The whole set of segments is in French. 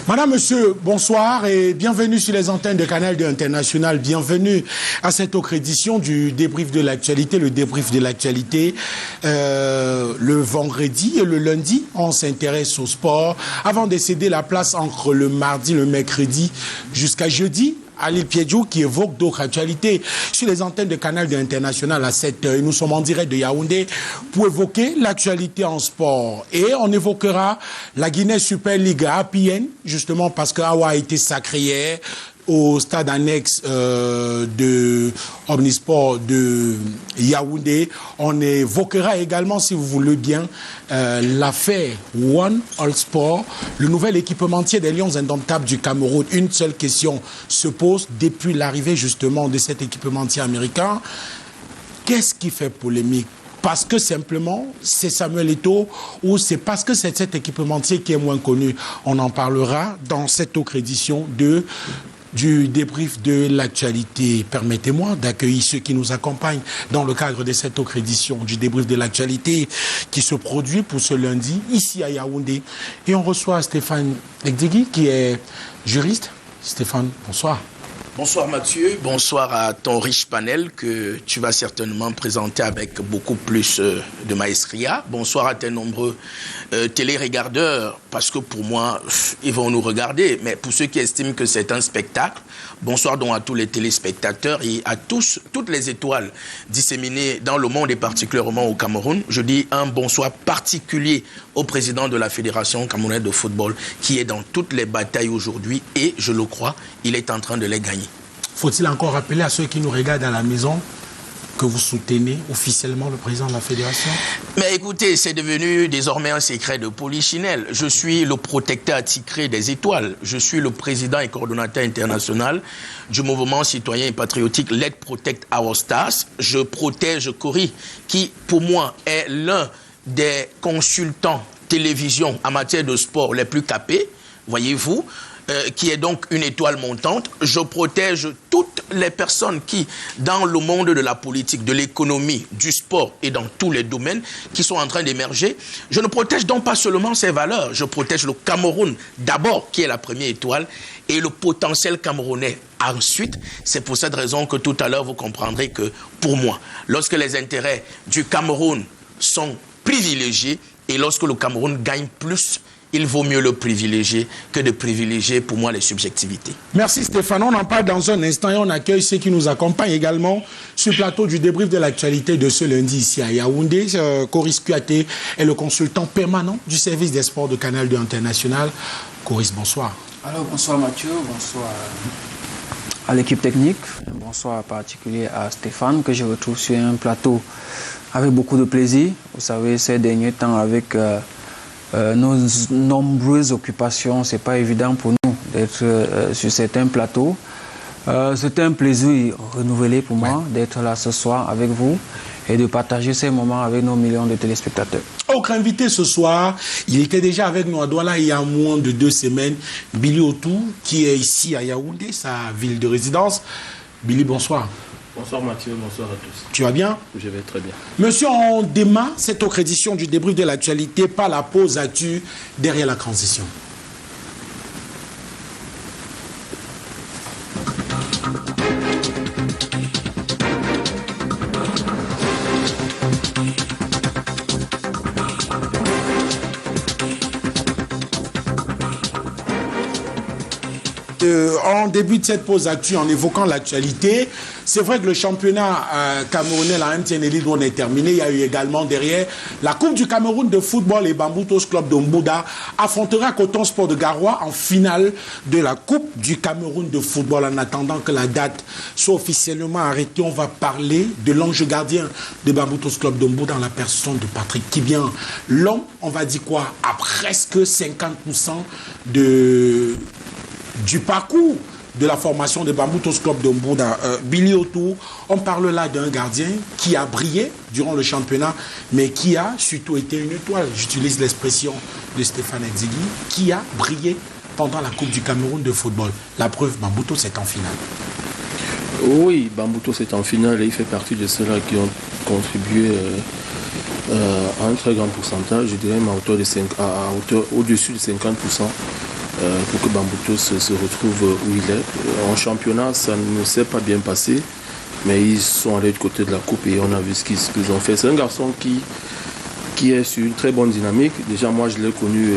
Madame, Monsieur, bonsoir et bienvenue sur les antennes de Canal 2 International. Bienvenue à cette autre édition du débrief de l'actualité. Le débrief de l'actualité, le vendredi et le lundi, on s'intéresse au sport avant de céder la place entre le mardi, le mercredi jusqu'à jeudi. Ali Piedjou qui évoque d'autres actualités sur les antennes de Canal 2 International à 7h. Nous sommes en direct de Yaoundé pour évoquer l'actualité en sport. Et on évoquera la Guinée Super League APN, justement parce que Awa a été sacré hier au stade annexe de Omnisport de Yaoundé. On évoquera également, si vous voulez bien, l'affaire One All Sport, le nouvel équipementier des Lions Indomptables du Cameroun. Une seule question se pose depuis l'arrivée justement de cet équipementier américain. Qu'est-ce qui fait polémique? Parce que simplement, c'est Samuel Eto'o ou c'est parce que c'est cet équipementier qui est moins connu? On en parlera dans cette autre édition du débrief de l'actualité. Permettez-moi d'accueillir ceux qui nous accompagnent dans le cadre de cette autre édition du débrief de l'actualité qui se produit pour ce lundi ici à Yaoundé. Et on reçoit Stéphane Ekdegui qui est juriste. Stéphane, bonsoir. Bonsoir Mathieu, bonsoir à ton riche panel que tu vas certainement présenter avec beaucoup plus de maestria. Bonsoir à tes nombreux télé-regardeurs, parce que pour moi, ils vont nous regarder. Mais pour ceux qui estiment que c'est un spectacle, bonsoir donc à tous les téléspectateurs et à toutes les étoiles disséminées dans le monde et particulièrement au Cameroun. Je dis un bonsoir particulier au président de la Fédération camerounaise de football qui est dans toutes les batailles aujourd'hui et, je le crois, il est en train de les gagner. Faut-il encore rappeler à ceux qui nous regardent à la maison que vous soutenez officiellement le président de la Fédération? Mais écoutez, c'est devenu désormais un secret de polichinelle. Je suis le protecteur attitré des étoiles. Je suis le président et coordonnateur international du mouvement citoyen et patriotique Let's Protect Our Stars. Je protège Cory, qui pour moi est l'un des consultants télévision en matière de sport les plus capés, voyez-vous, qui est donc une étoile montante. Je protège toutes les personnes qui, dans le monde de la politique, de l'économie, du sport et dans tous les domaines qui sont en train d'émerger, je ne protège donc pas seulement ces valeurs, je protège le Cameroun d'abord, qui est la première étoile, et le potentiel camerounais ensuite. C'est pour cette raison que tout à l'heure, vous comprendrez que, pour moi, lorsque les intérêts du Cameroun sont privilégiés et lorsque le Cameroun gagne plus, il vaut mieux le privilégier que de privilégier, pour moi, les subjectivités. Merci Stéphane. On en parle dans un instant et on accueille ceux qui nous accompagnent également sur le plateau du débrief de l'actualité de ce lundi ici à Yaoundé. Coris Kouyaté est le consultant permanent du service des sports de Canal 2 International. Coris, bonsoir. Alors, bonsoir Mathieu, bonsoir à l'équipe technique, bonsoir en particulier à Stéphane que je retrouve sur un plateau avec beaucoup de plaisir. Vous savez, ces derniers temps avec nos nombreuses occupations, c'est pas évident pour nous d'être sur certains plateaux. C'est un plaisir renouvelé pour moi d'être là ce soir avec vous et de partager ces moments avec nos millions de téléspectateurs. Autre invité ce soir, il était déjà avec nous à Douala il y a moins de 2 semaines, Billy Otou, qui est ici à Yaoundé, sa ville de résidence. Billy, bonsoir. Bonsoir Mathieu, bonsoir à tous. Tu vas bien? Je vais très bien. Monsieur, on démarre cette autre édition du débrief de l'actualité par la pause actu derrière la transition. on débute cette pause actuelle en évoquant l'actualité. C'est vrai que le championnat camerounais, la MTN Elite, on est terminé. Il y a eu également derrière la Coupe du Cameroun de football et Bamboutos Club de Mbouda affrontera Coton Sport de Garoua en finale de la Coupe du Cameroun de football. En attendant que la date soit officiellement arrêtée, on va parler de l'ange gardien de Bamboutos Club de Mbouda dans la personne de Patrick Kibien. L'homme, on va dire quoi, à presque 50% du parcours de la formation de Bamboutos Club de Mbouda. Billy Autour, on parle là d'un gardien qui a brillé durant le championnat, mais qui a surtout été une étoile. J'utilise l'expression de Stéphane Nzigi, qui a brillé pendant la Coupe du Cameroun de football. La preuve, Bamboutos est en finale. Oui, Bamboutos est en finale et il fait partie de ceux-là qui ont contribué à un très grand pourcentage, je dirais même à hauteur au-dessus de 50%. Pour que Bamboutos se retrouve où il est. En championnat, ça ne s'est pas bien passé, mais ils sont allés du côté de la coupe et on a vu ce qu'ils ont fait. C'est un garçon qui est sur une très bonne dynamique. Déjà, moi, je l'ai connu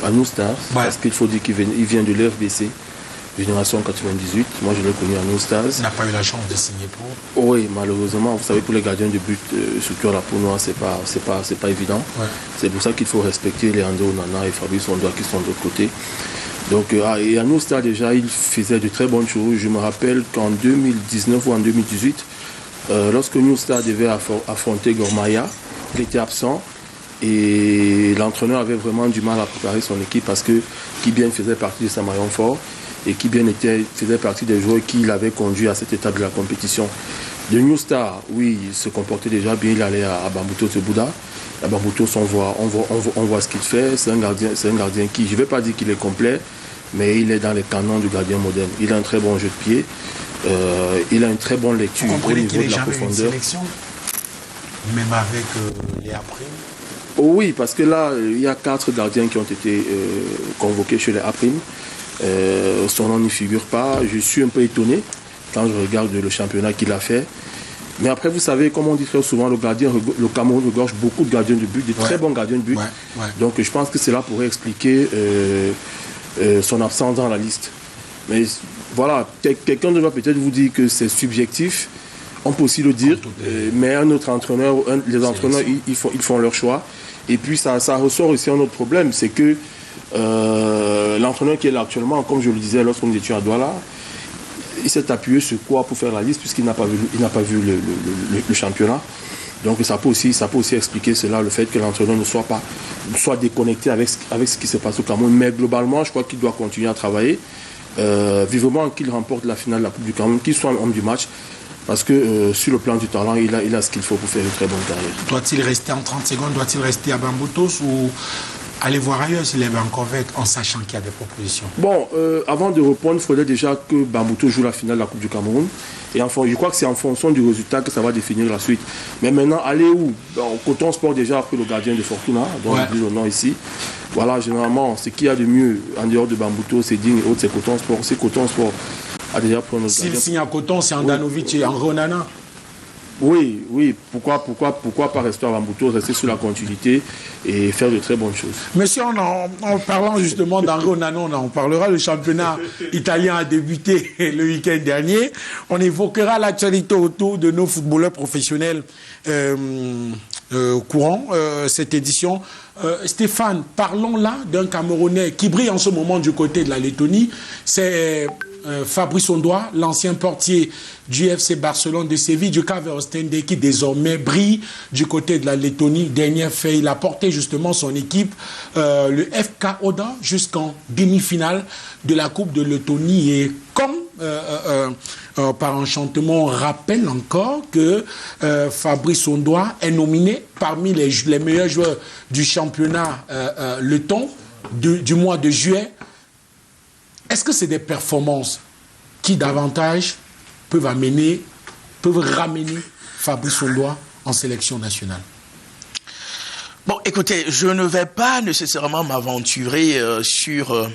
à New Stars, parce qu'il faut dire qu'il vient de l'RBC, génération 98. Moi, je l'ai connu à New Stars. Il n'a pas eu la chance de signer pour. Oui, malheureusement, vous savez, pour les gardiens de but, surtout à la peau noire, c'est pas évident. Ouais. C'est pour ça qu'il faut respecter Leandro Onana et Fabrice Ondoa qui sont de l'autre côté. Donc, et à New Stars, déjà, il faisait de très bonnes choses. Je me rappelle qu'en 2019 ou en 2018, lorsque New Stars devait affronter Gormaya, il était absent et l'entraîneur avait vraiment du mal à préparer son équipe parce que Kibien faisait partie de sa maillon fort et Kibien faisait partie des joueurs qui l'avaient conduit à cette étape de la compétition. De New Stars, oui, il se comportait déjà bien, il allait à Bamboutos de Bouddha. À Bamboutos, on voit ce qu'il fait. C'est un gardien qui, je ne vais pas dire qu'il est complet, mais il est dans les canons du gardien moderne. Il a un très bon jeu de pied, il a une très bonne lecture au niveau de la profondeur. Même avec les A-Prime. Oh oui, parce que là, il y a 4 gardiens qui ont été convoqués chez les A-Prime. Son nom n'y figure pas. Je suis un peu étonné quand je regarde le championnat qu'il a fait. Mais après, vous savez, comme on dit très souvent, le Cameroun regorge beaucoup de gardiens de but, de très bons gardiens de but. Donc je pense que cela pourrait expliquer son absence dans la liste. Mais voilà, quelqu'un doit peut-être vous dire que c'est subjectif. On peut aussi le dire, mais un autre entraîneur, les entraîneurs, ils font leur choix. Et puis ça ressort aussi un autre problème, c'est que l'entraîneur qui est là actuellement, comme je le disais lorsqu'on était à Douala, il s'est appuyé sur quoi pour faire la liste puisqu'il n'a pas vu le championnat. Donc ça peut aussi expliquer cela, le fait que l'entraîneur ne soit déconnecté avec ce qui se passe au Cameroun. Mais globalement, je crois qu'il doit continuer à travailler vivement qu'il remporte la finale de la Coupe du Cameroun, qu'il soit l'homme du match. Parce que sur le plan du talent, il a ce qu'il faut pour faire une très bonne carrière. Doit-il rester en 30 secondes? Doit-il rester à Bamboutos ou aller voir ailleurs s'il est encore avec, en sachant qu'il y a des propositions? Bon, avant de répondre, il faudrait déjà que Bamboutos joue la finale de la Coupe du Cameroun. Et enfin, je crois que c'est en fonction du résultat que ça va définir la suite. Mais maintenant, aller où? Coton Sport déjà a pris le gardien de Fortuna, dont je dis le nom ici. Voilà, généralement, ce qu'il y a de mieux en dehors de Bamboutos, c'est Digne et autres, c'est Coton Sport. C'est Coton Sport. S'il signe à Coton, c'est Andanovic et Henri Onana. Oui. Pourquoi pas rester à Bamboutos, rester sur la continuité et faire de très bonnes choses. Monsieur, en parlant justement d'Henri Onana, on en parlera. Le championnat italien a débuté le week-end dernier. On évoquera l'actualité autour de nos footballeurs professionnels courant cette édition. Stéphane, parlons là d'un Camerounais qui brille en ce moment du côté de la Lettonie. C'est Fabrice Ondoa, l'ancien portier du FC Barcelone de Séville, du KV Ostende, qui désormais brille du côté de la Lettonie. Dernier fait, il a porté justement son équipe, le FK Oda, jusqu'en demi-finale de la Coupe de Lettonie. Et comme par enchantement, on rappelle encore que Fabrice Ondoa est nominé parmi les meilleurs joueurs du championnat letton du mois de juillet. Est-ce que c'est des performances qui davantage peuvent ramener Fabrice Ondoa en sélection nationale? Bon, écoutez, je ne vais pas nécessairement m'aventurer sur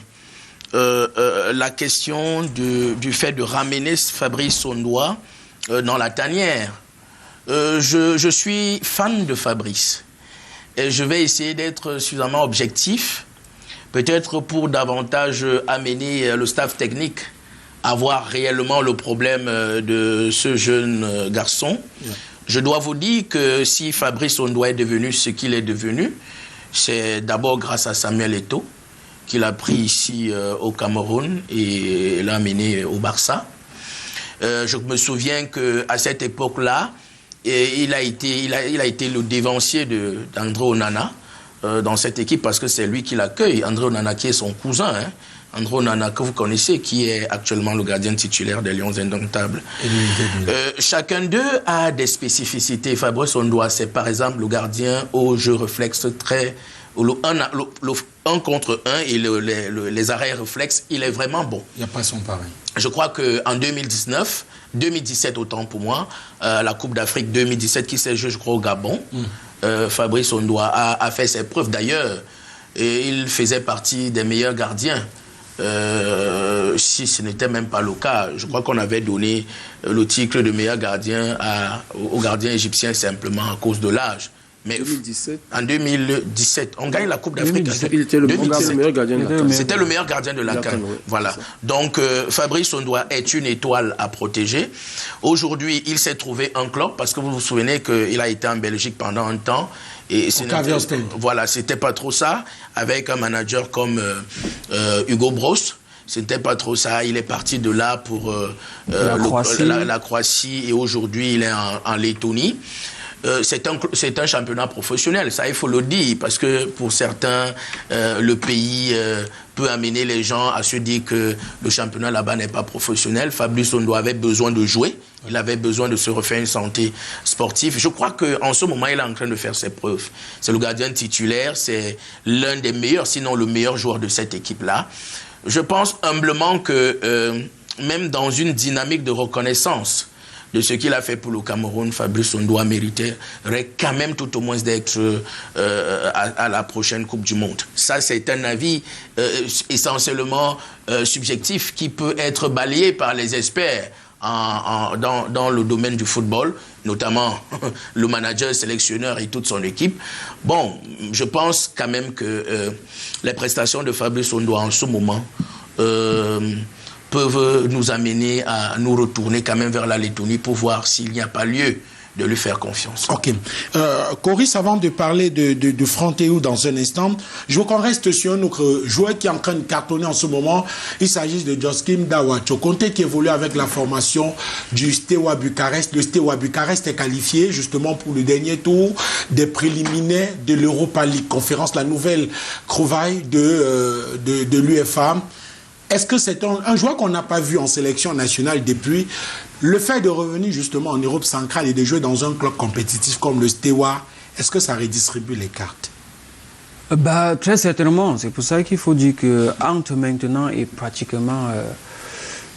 la question du fait de ramener Fabrice Ondoa dans la tanière. Je suis fan de Fabrice et je vais essayer d'être suffisamment objectif, peut-être pour davantage amener le staff technique à voir réellement le problème de ce jeune garçon. Je dois vous dire que si Fabrice Ondoa est devenu ce qu'il est devenu, c'est d'abord grâce à Samuel Eto'o, qu'il a pris ici au Cameroun et l'a amené au Barça. Je me souviens qu'à cette époque-là, il a été le dévancier d'André Onana dans cette équipe parce que c'est lui qui l'accueille. André Onana qui est son cousin, hein. André Onana que vous connaissez, qui est actuellement le gardien titulaire des Lions Indomptables. Chacun d'eux a des spécificités. Fabrice Ondoa, c'est par exemple le gardien au jeu réflexe très... Le 1 contre 1 et les arrêts réflexes, il est vraiment bon. Il n'y a pas son pareil. Je crois qu'en 2017 autant pour moi, la Coupe d'Afrique 2017 qui s'est jouée, je crois, au Gabon, Fabrice Ondoa a fait ses preuves. D'ailleurs, il faisait partie des meilleurs gardiens. Si ce n'était même pas le cas, je crois qu'on avait donné le titre de meilleur gardien au gardien égyptien simplement à cause de l'âge. Mais 2017. En 2017, on gagne la Coupe d'Afrique. Il était le meilleur gardien de la CAN. C'était le meilleur gardien de la CAN. Voilà. Donc, Fabrice Ondoa est une étoile à protéger. Aujourd'hui, il s'est trouvé un club parce que vous vous souvenez qu'il a été en Belgique pendant un temps. Et voilà, c'était pas trop ça. Avec un manager comme Hugo Broos, c'était pas trop ça. Il est parti de là pour la Croatie et aujourd'hui, il est en Lettonie. C'est un championnat professionnel, ça il faut le dire, parce que pour certains, le pays peut amener les gens à se dire que le championnat là-bas n'est pas professionnel. Fabrice Ondoa avait besoin de jouer, il avait besoin de se refaire une santé sportive. Je crois qu'en ce moment, il est en train de faire ses preuves. C'est le gardien titulaire, c'est l'un des meilleurs, sinon le meilleur joueur de cette équipe-là. Je pense humblement que même dans une dynamique de reconnaissance de ce qu'il a fait pour le Cameroun, Fabrice Ondoa mériterait quand même tout au moins d'être à la prochaine Coupe du Monde. Ça, c'est un avis essentiellement subjectif qui peut être balayé par les experts dans le domaine du football, notamment le manager, sélectionneur et toute son équipe. Bon, je pense quand même que les prestations de Fabrice Ondoa en ce moment peuvent nous amener à nous retourner quand même vers la Lettonie pour voir s'il n'y a pas lieu de lui faire confiance. Ok. Coris, avant de parler de Frantéou dans un instant, je veux qu'on reste sur un autre joueur qui est en train de cartonner en ce moment. Il s'agit de Joskim Dawa Chokonte qui évolue avec la formation du Steaua Bucarest. Le Steaua Bucarest est qualifié justement pour le dernier tour des préliminaires de l'Europa League, conférence, la nouvelle trouvaille de l'UEFA. Est-ce que c'est un joueur qu'on n'a pas vu en sélection nationale depuis le fait de revenir justement en Europe centrale et de jouer dans un club compétitif comme le Steaua? Est-ce que ça redistribue les cartes? Très certainement. C'est pour ça qu'il faut dire que entre maintenant et pratiquement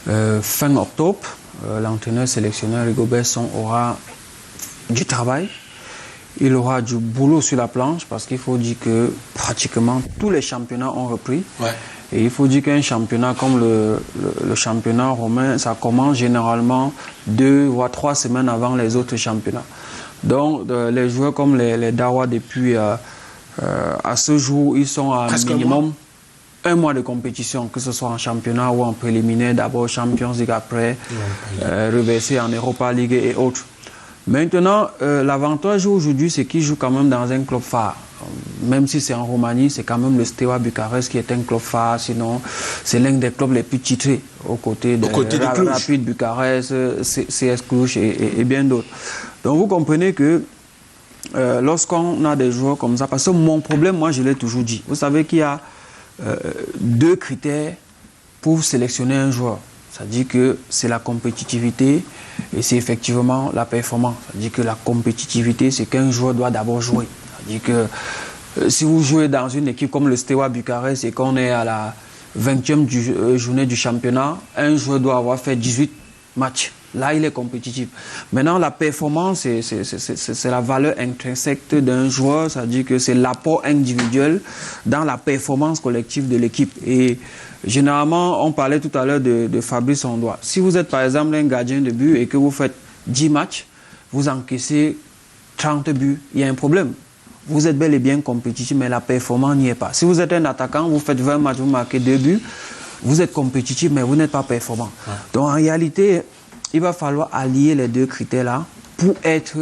fin octobre, l'entraîneur sélectionneur Rigo Besson aura du travail. Il aura du boulot sur la planche parce qu'il faut dire que pratiquement tous les championnats ont repris. Ouais. Et il faut dire qu'un championnat comme le championnat romain, ça commence généralement 2 voire 3 semaines avant les autres championnats. Donc les joueurs comme les Dawa depuis à ce jour, ils sont à minimum un mois de compétition, que ce soit en championnat ou en préliminaire, d'abord Champions League après, reversé en Europa League et autres. Maintenant, l'avantage aujourd'hui, c'est qu'ils jouent quand même dans un club phare. Même si c'est en Roumanie, c'est quand même le Steaua Bucarest qui est un club phare. Sinon, c'est l'un des clubs les plus titrés aux côtés de Rapid Bucarest, CS Cluj et bien d'autres. Donc vous comprenez que lorsqu'on a des joueurs comme ça, parce que mon problème, moi je l'ai toujours dit, vous savez qu'il y a 2 critères pour sélectionner un joueur. C'est-à-dire que c'est la compétitivité et c'est effectivement la performance. C'est-à-dire que la compétitivité, c'est qu'un joueur doit d'abord jouer. C'est-à-dire que si vous jouez dans une équipe comme le Steaua Bucarest et qu'on est à la 20e journée du championnat, un joueur doit avoir fait 18 matchs. Là, il est compétitif. Maintenant, la performance, c'est la valeur intrinsèque d'un joueur, c'est-à-dire que c'est l'apport individuel dans la performance collective de l'équipe. Et généralement, on parlait tout à l'heure de Fabrice Ondoa. Si vous êtes par exemple un gardien de but et que vous faites 10 matchs, vous encaissez 30 buts, il y a un problème. Vous êtes bel et bien compétitif, mais la performance n'y est pas. Si vous êtes un attaquant, vous faites 20 matchs, vous marquez 2 buts, vous êtes compétitif, mais vous n'êtes pas performant. Ouais. Donc en réalité, il va falloir allier les deux critères-là pour être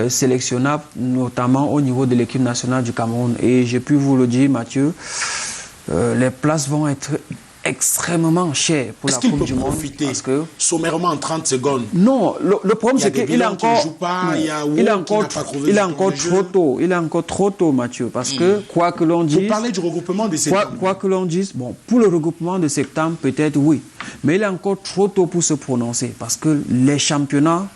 sélectionnable, notamment au niveau de l'équipe nationale du Cameroun. Et j'ai pu vous le dire, Mathieu, les places vont être extrêmement chères pour la Coupe du Monde. Est-ce qu'il peut profiter sommairement en 30 secondes? Non, le problème c'est qu'il est encore... Il est encore trop tôt. Il est encore trop tôt, Mathieu, parce que, quoi que l'on dise... Vous parlez du regroupement de septembre. Quoi que l'on dise, bon, pour le regroupement de septembre, peut-être oui. Mais il est encore trop tôt pour se prononcer, parce que les championnats,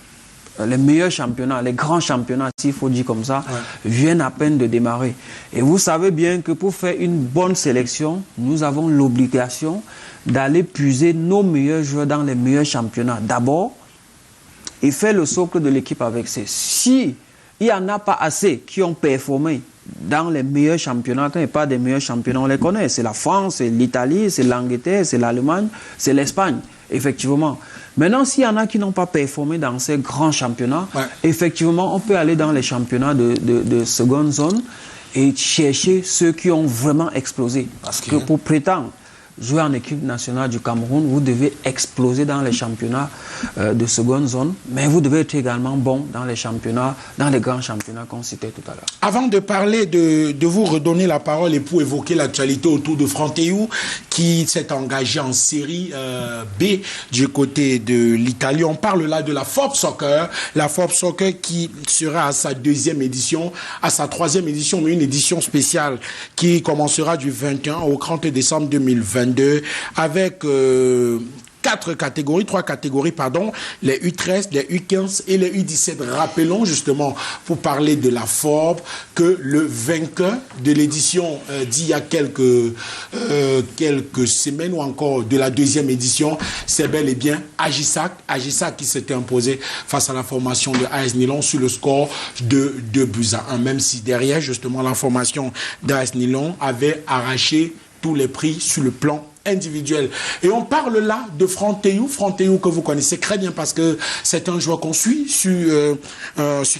les meilleurs championnats, les grands championnats, s'il faut dire comme ça, viennent à peine de démarrer. Et vous savez bien que pour faire une bonne sélection, nous avons l'obligation d'aller puiser nos meilleurs joueurs dans les meilleurs championnats. D'abord, et faire le socle de l'équipe avec ces. Si il n'y en a pas assez qui ont performé dans les meilleurs championnats, quand il n'y a pas des meilleurs championnats, on les connaît. C'est la France, c'est l'Italie, c'est l'Angleterre, c'est l'Allemagne, c'est l'Espagne, effectivement. Maintenant, s'il y en a qui n'ont pas performé dans ces grands championnats, effectivement, on peut aller dans les championnats de seconde zone et chercher ceux qui ont vraiment explosé. Parce que pour prétendre jouer en équipe nationale du Cameroun, vous devez exploser dans les championnats de seconde zone, mais vous devez être également bon dans les championnats, dans les grands championnats qu'on citait tout à l'heure. Avant de parler, de vous redonner la parole et pour évoquer l'actualité autour de Franteyu, qui s'est engagé en série B du côté de l'Italie, on parle là de la Forbes Soccer, qui sera à sa 2e édition, à sa 3e édition, mais une édition spéciale qui commencera du 21 au 30 décembre 2022. Avec 3 catégories, les U13, les U15 et les U17. Rappelons justement, pour parler de la Forbes, que le vainqueur de l'édition d'il y a quelques semaines ou encore de la 2e édition, c'est bel et bien Agisac qui s'était imposé face à la formation de AS Nilon sur le score de 2-1. Même si derrière, justement, la formation d'AS Nilon avait arraché tous les prix sur le plan individuel. Et on parle là de Franteyu que vous connaissez très bien parce que c'est un joueur qu'on suit sur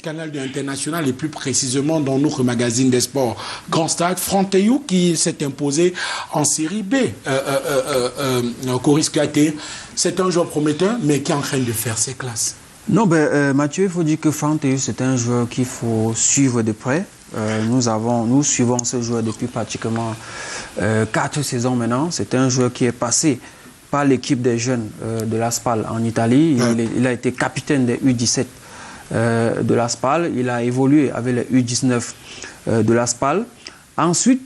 Canal de International et plus précisément dans notre magazine des sports Grand Stade. Franteyu qui s'est imposé en série B. Coris Kouyaté, c'est un joueur prometteur mais qui est en train de faire ses classes. Non, Mathieu, il faut dire que Franteyu, c'est un joueur qu'il faut suivre de près. Nous suivons ce joueur depuis pratiquement 4 saisons maintenant. C'est un joueur qui est passé par l'équipe des jeunes de l'Aspal en Italie. Il a été capitaine des U17 de l'Aspal. Il a évolué avec les U19 de l'Aspal. Ensuite,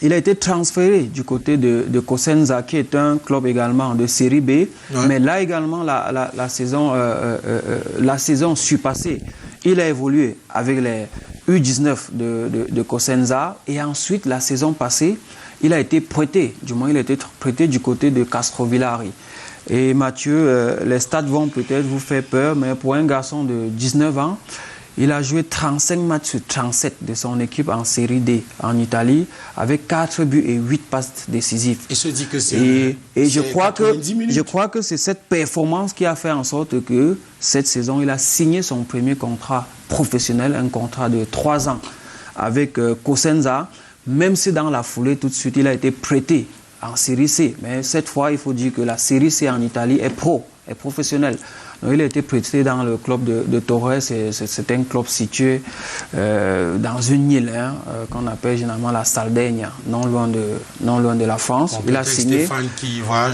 il a été transféré du côté de Cosenza, qui est un club également de série B. Mais là également, la saison surpassée, il a évolué avec les U19 de Cosenza. Et ensuite, la saison passée, il a été prêté, du côté de Castrovillari. Et Mathieu, les stats vont peut-être vous faire peur, mais pour un garçon de 19 ans, il a joué 35 matchs sur 37 de son équipe en série D en Italie, avec 4 buts et 8 passes décisives. Et se dit que c'est je crois que c'est cette performance qui a fait en sorte que cette saison, il a signé son premier contrat professionnel, un contrat de 3 ans avec Cosenza, même si dans la foulée, tout de suite, il a été prêté en série C. Mais cette fois, il faut dire que la série C en Italie est professionnelle. Donc, il a été prêté dans le club de Torres. C'est un club situé dans une île qu'on appelle généralement la Sardaigne, non loin de la France. Bon,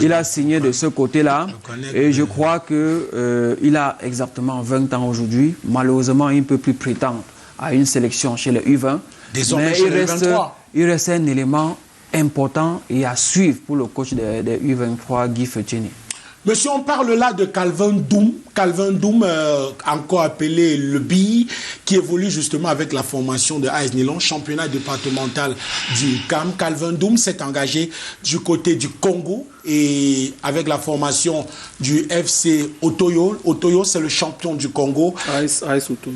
il a signé de ce côté-là. Et je crois qu'il a exactement 20 ans aujourd'hui. Malheureusement, il ne peut plus prétendre à une sélection chez les U20. Désormais, mais chez les 23. Il reste un élément important et à suivre pour le coach des U23, Guy Fetini. Monsieur, on parle là de Calvin Doum, encore appelé le BI, qui évolue justement avec la formation de AS Nilon, championnat départemental du CAM. Calvin Doum s'est engagé du côté du Congo et avec la formation du FC Otoyo. Otoyo, c'est le champion du Congo.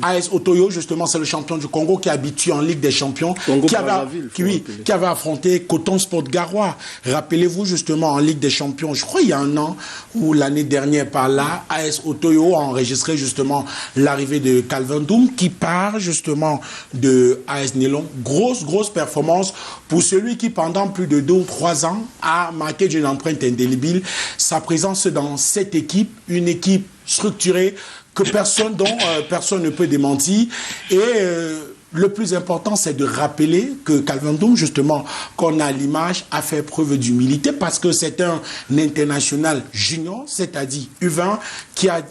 AS Otoyo, justement, c'est le champion du Congo qui est habitué en Ligue des Champions, qui avait affronté Coton Sport Garoua. Rappelez-vous justement en Ligue des Champions, je crois il y a un an, ou l'année dernière par là, AS Otoyo a enregistré justement l'arrivée de Calvin Doum qui part justement de AS Nilon. Grosse performance pour celui qui, pendant plus de 2 ou 3 ans, a marqué d'une empreinte indélébile sa présence dans cette équipe, une équipe structurée que dont personne ne peut démentir. Et le plus important, c'est de rappeler que Calvin Ndoum, justement, qu'on a à l'image, a fait preuve d'humilité parce que c'est un international junior, c'est-à-dire U20, qui a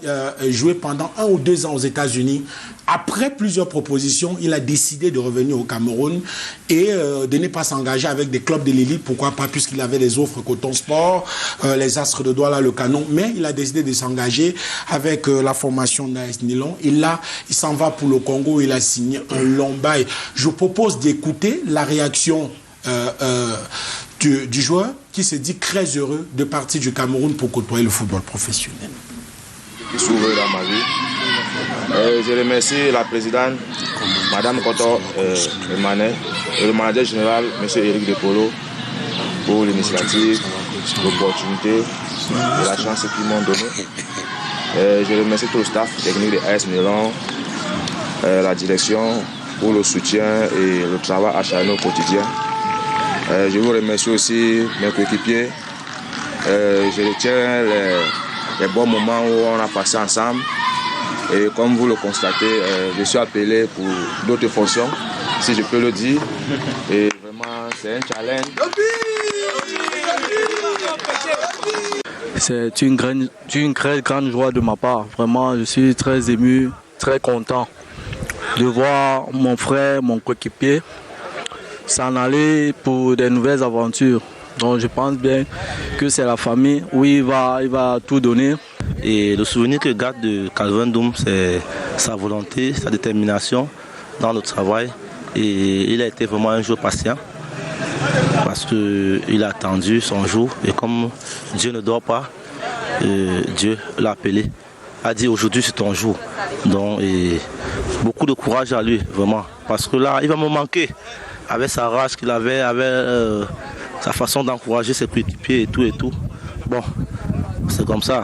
joué pendant 1 ou 2 ans aux États-Unis. Après plusieurs propositions, il a décidé de revenir au Cameroun et de ne pas s'engager avec des clubs de l'élite. Pourquoi pas, puisqu'il avait les offres Coton Sport, les Astres de Douala, le Canon. Mais il a décidé de s'engager avec la formation d'AS Nilon. Et là, il s'en va pour le Congo. Il a signé un long bail. Je vous propose d'écouter la réaction du joueur qui se dit très heureux de partir du Cameroun pour côtoyer le football professionnel. Qui s'ouvre dans ma vie. Je remercie la présidente, Madame Koto Emanet, et le manager général, M. Éric Depolo, pour l'initiative, l'opportunité et la chance qu'ils m'ont donnée. Je remercie tout le staff technique de AS Nilon, la direction pour le soutien et le travail acharné au quotidien. Je vous remercie aussi mes coéquipiers. Je retiens les bons moments où on a passé ensemble. Et comme vous le constatez, je suis appelé pour d'autres fonctions, si je peux le dire. Et vraiment, c'est un challenge. C'est une très grande joie de ma part. Vraiment, je suis très ému, très content de voir mon frère, mon coéquipier, s'en aller pour des nouvelles aventures. Donc je pense bien que c'est la famille où il va tout donner. Et le souvenir que garde de Calvin Ndoum, c'est sa volonté, sa détermination dans le travail. Et il a été vraiment un joueur patient parce qu'il a attendu son jour. Et comme Dieu ne dort pas, Dieu l'a appelé, a dit aujourd'hui c'est ton jour. Donc beaucoup de courage à lui, vraiment. Parce que là, il va me manquer avec sa rage qu'il avait, avec sa façon d'encourager ses coéquipiers et tout. Bon. C'est comme ça.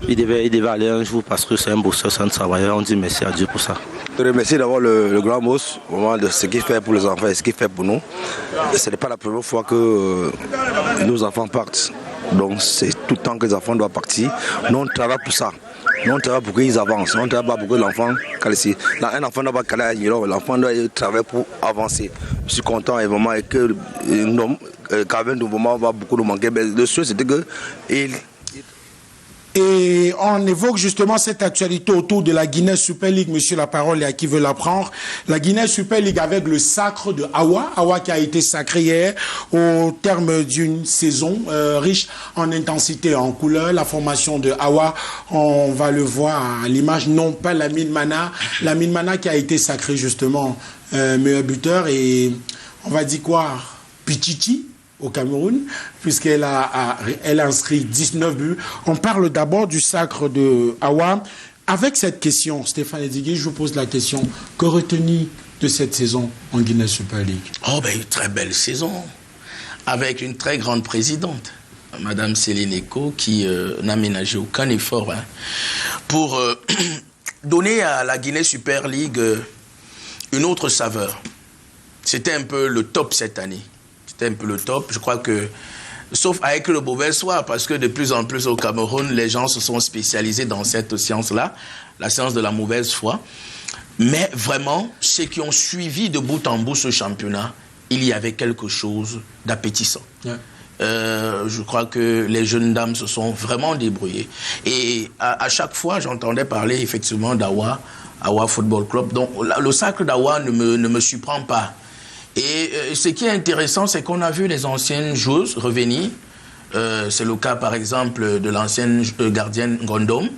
Il devait aller un jour parce que c'est un bosseur, c'est un travailleur. On dit merci à Dieu pour ça. Je remercie d'abord le grand boss de ce qu'il fait pour les enfants et ce qu'il fait pour nous. Ce n'est pas la première fois que nos enfants partent. Donc c'est tout le temps que les enfants doivent partir. Nous on travaille pour ça. Nous on travaille pour qu'ils avancent. On travaille pas pour que l'enfant calisse. Un enfant ne doit pas caler à l'enfant doit travailler pour avancer. Je suis content et vraiment que Calvin Ndoum va beaucoup nous manquer. Mais le seul c'était que Et on évoque justement cette actualité autour de la Guinness Super League. Monsieur, la parole est à qui veut la prendre. La Guinness Super League avec le sacre de Awa. Awa qui a été sacré hier au terme d'une saison riche en intensité et en couleur. La formation de Awa, on va le voir à l'image, non pas Lamine Mana. Lamine Mana qui a été sacré justement meilleur buteur et on va dire quoi, Pichichi au Cameroun, puisqu'elle a inscrit 19 buts. On parle d'abord du sacre de Awa. Avec cette question, Stéphane Edigué, je vous pose la question. Que retenir de cette saison en Guinness Super League? Oh, ben, une très belle saison, avec une très grande présidente, Madame Céline Eko, qui n'a ménagé aucun effort pour donner à la Guinness Super League une autre saveur. C'était un peu le top cette année. C'était un peu le top. Je crois que, sauf avec le mauvais soir, parce que de plus en plus au Cameroun, les gens se sont spécialisés dans cette science-là, la science de la mauvaise foi. Mais vraiment, ceux qui ont suivi de bout en bout ce championnat, il y avait quelque chose d'appétissant. Yeah. Je crois que les jeunes dames se sont vraiment débrouillées. Et à chaque fois, j'entendais parler effectivement d'Awa, Awa Football Club. Donc le sacre d'Awa ne me surprend pas. Et ce qui est intéressant, c'est qu'on a vu les anciennes joueuses revenir. C'est le cas, par exemple, de l'ancienne gardienne Gondom.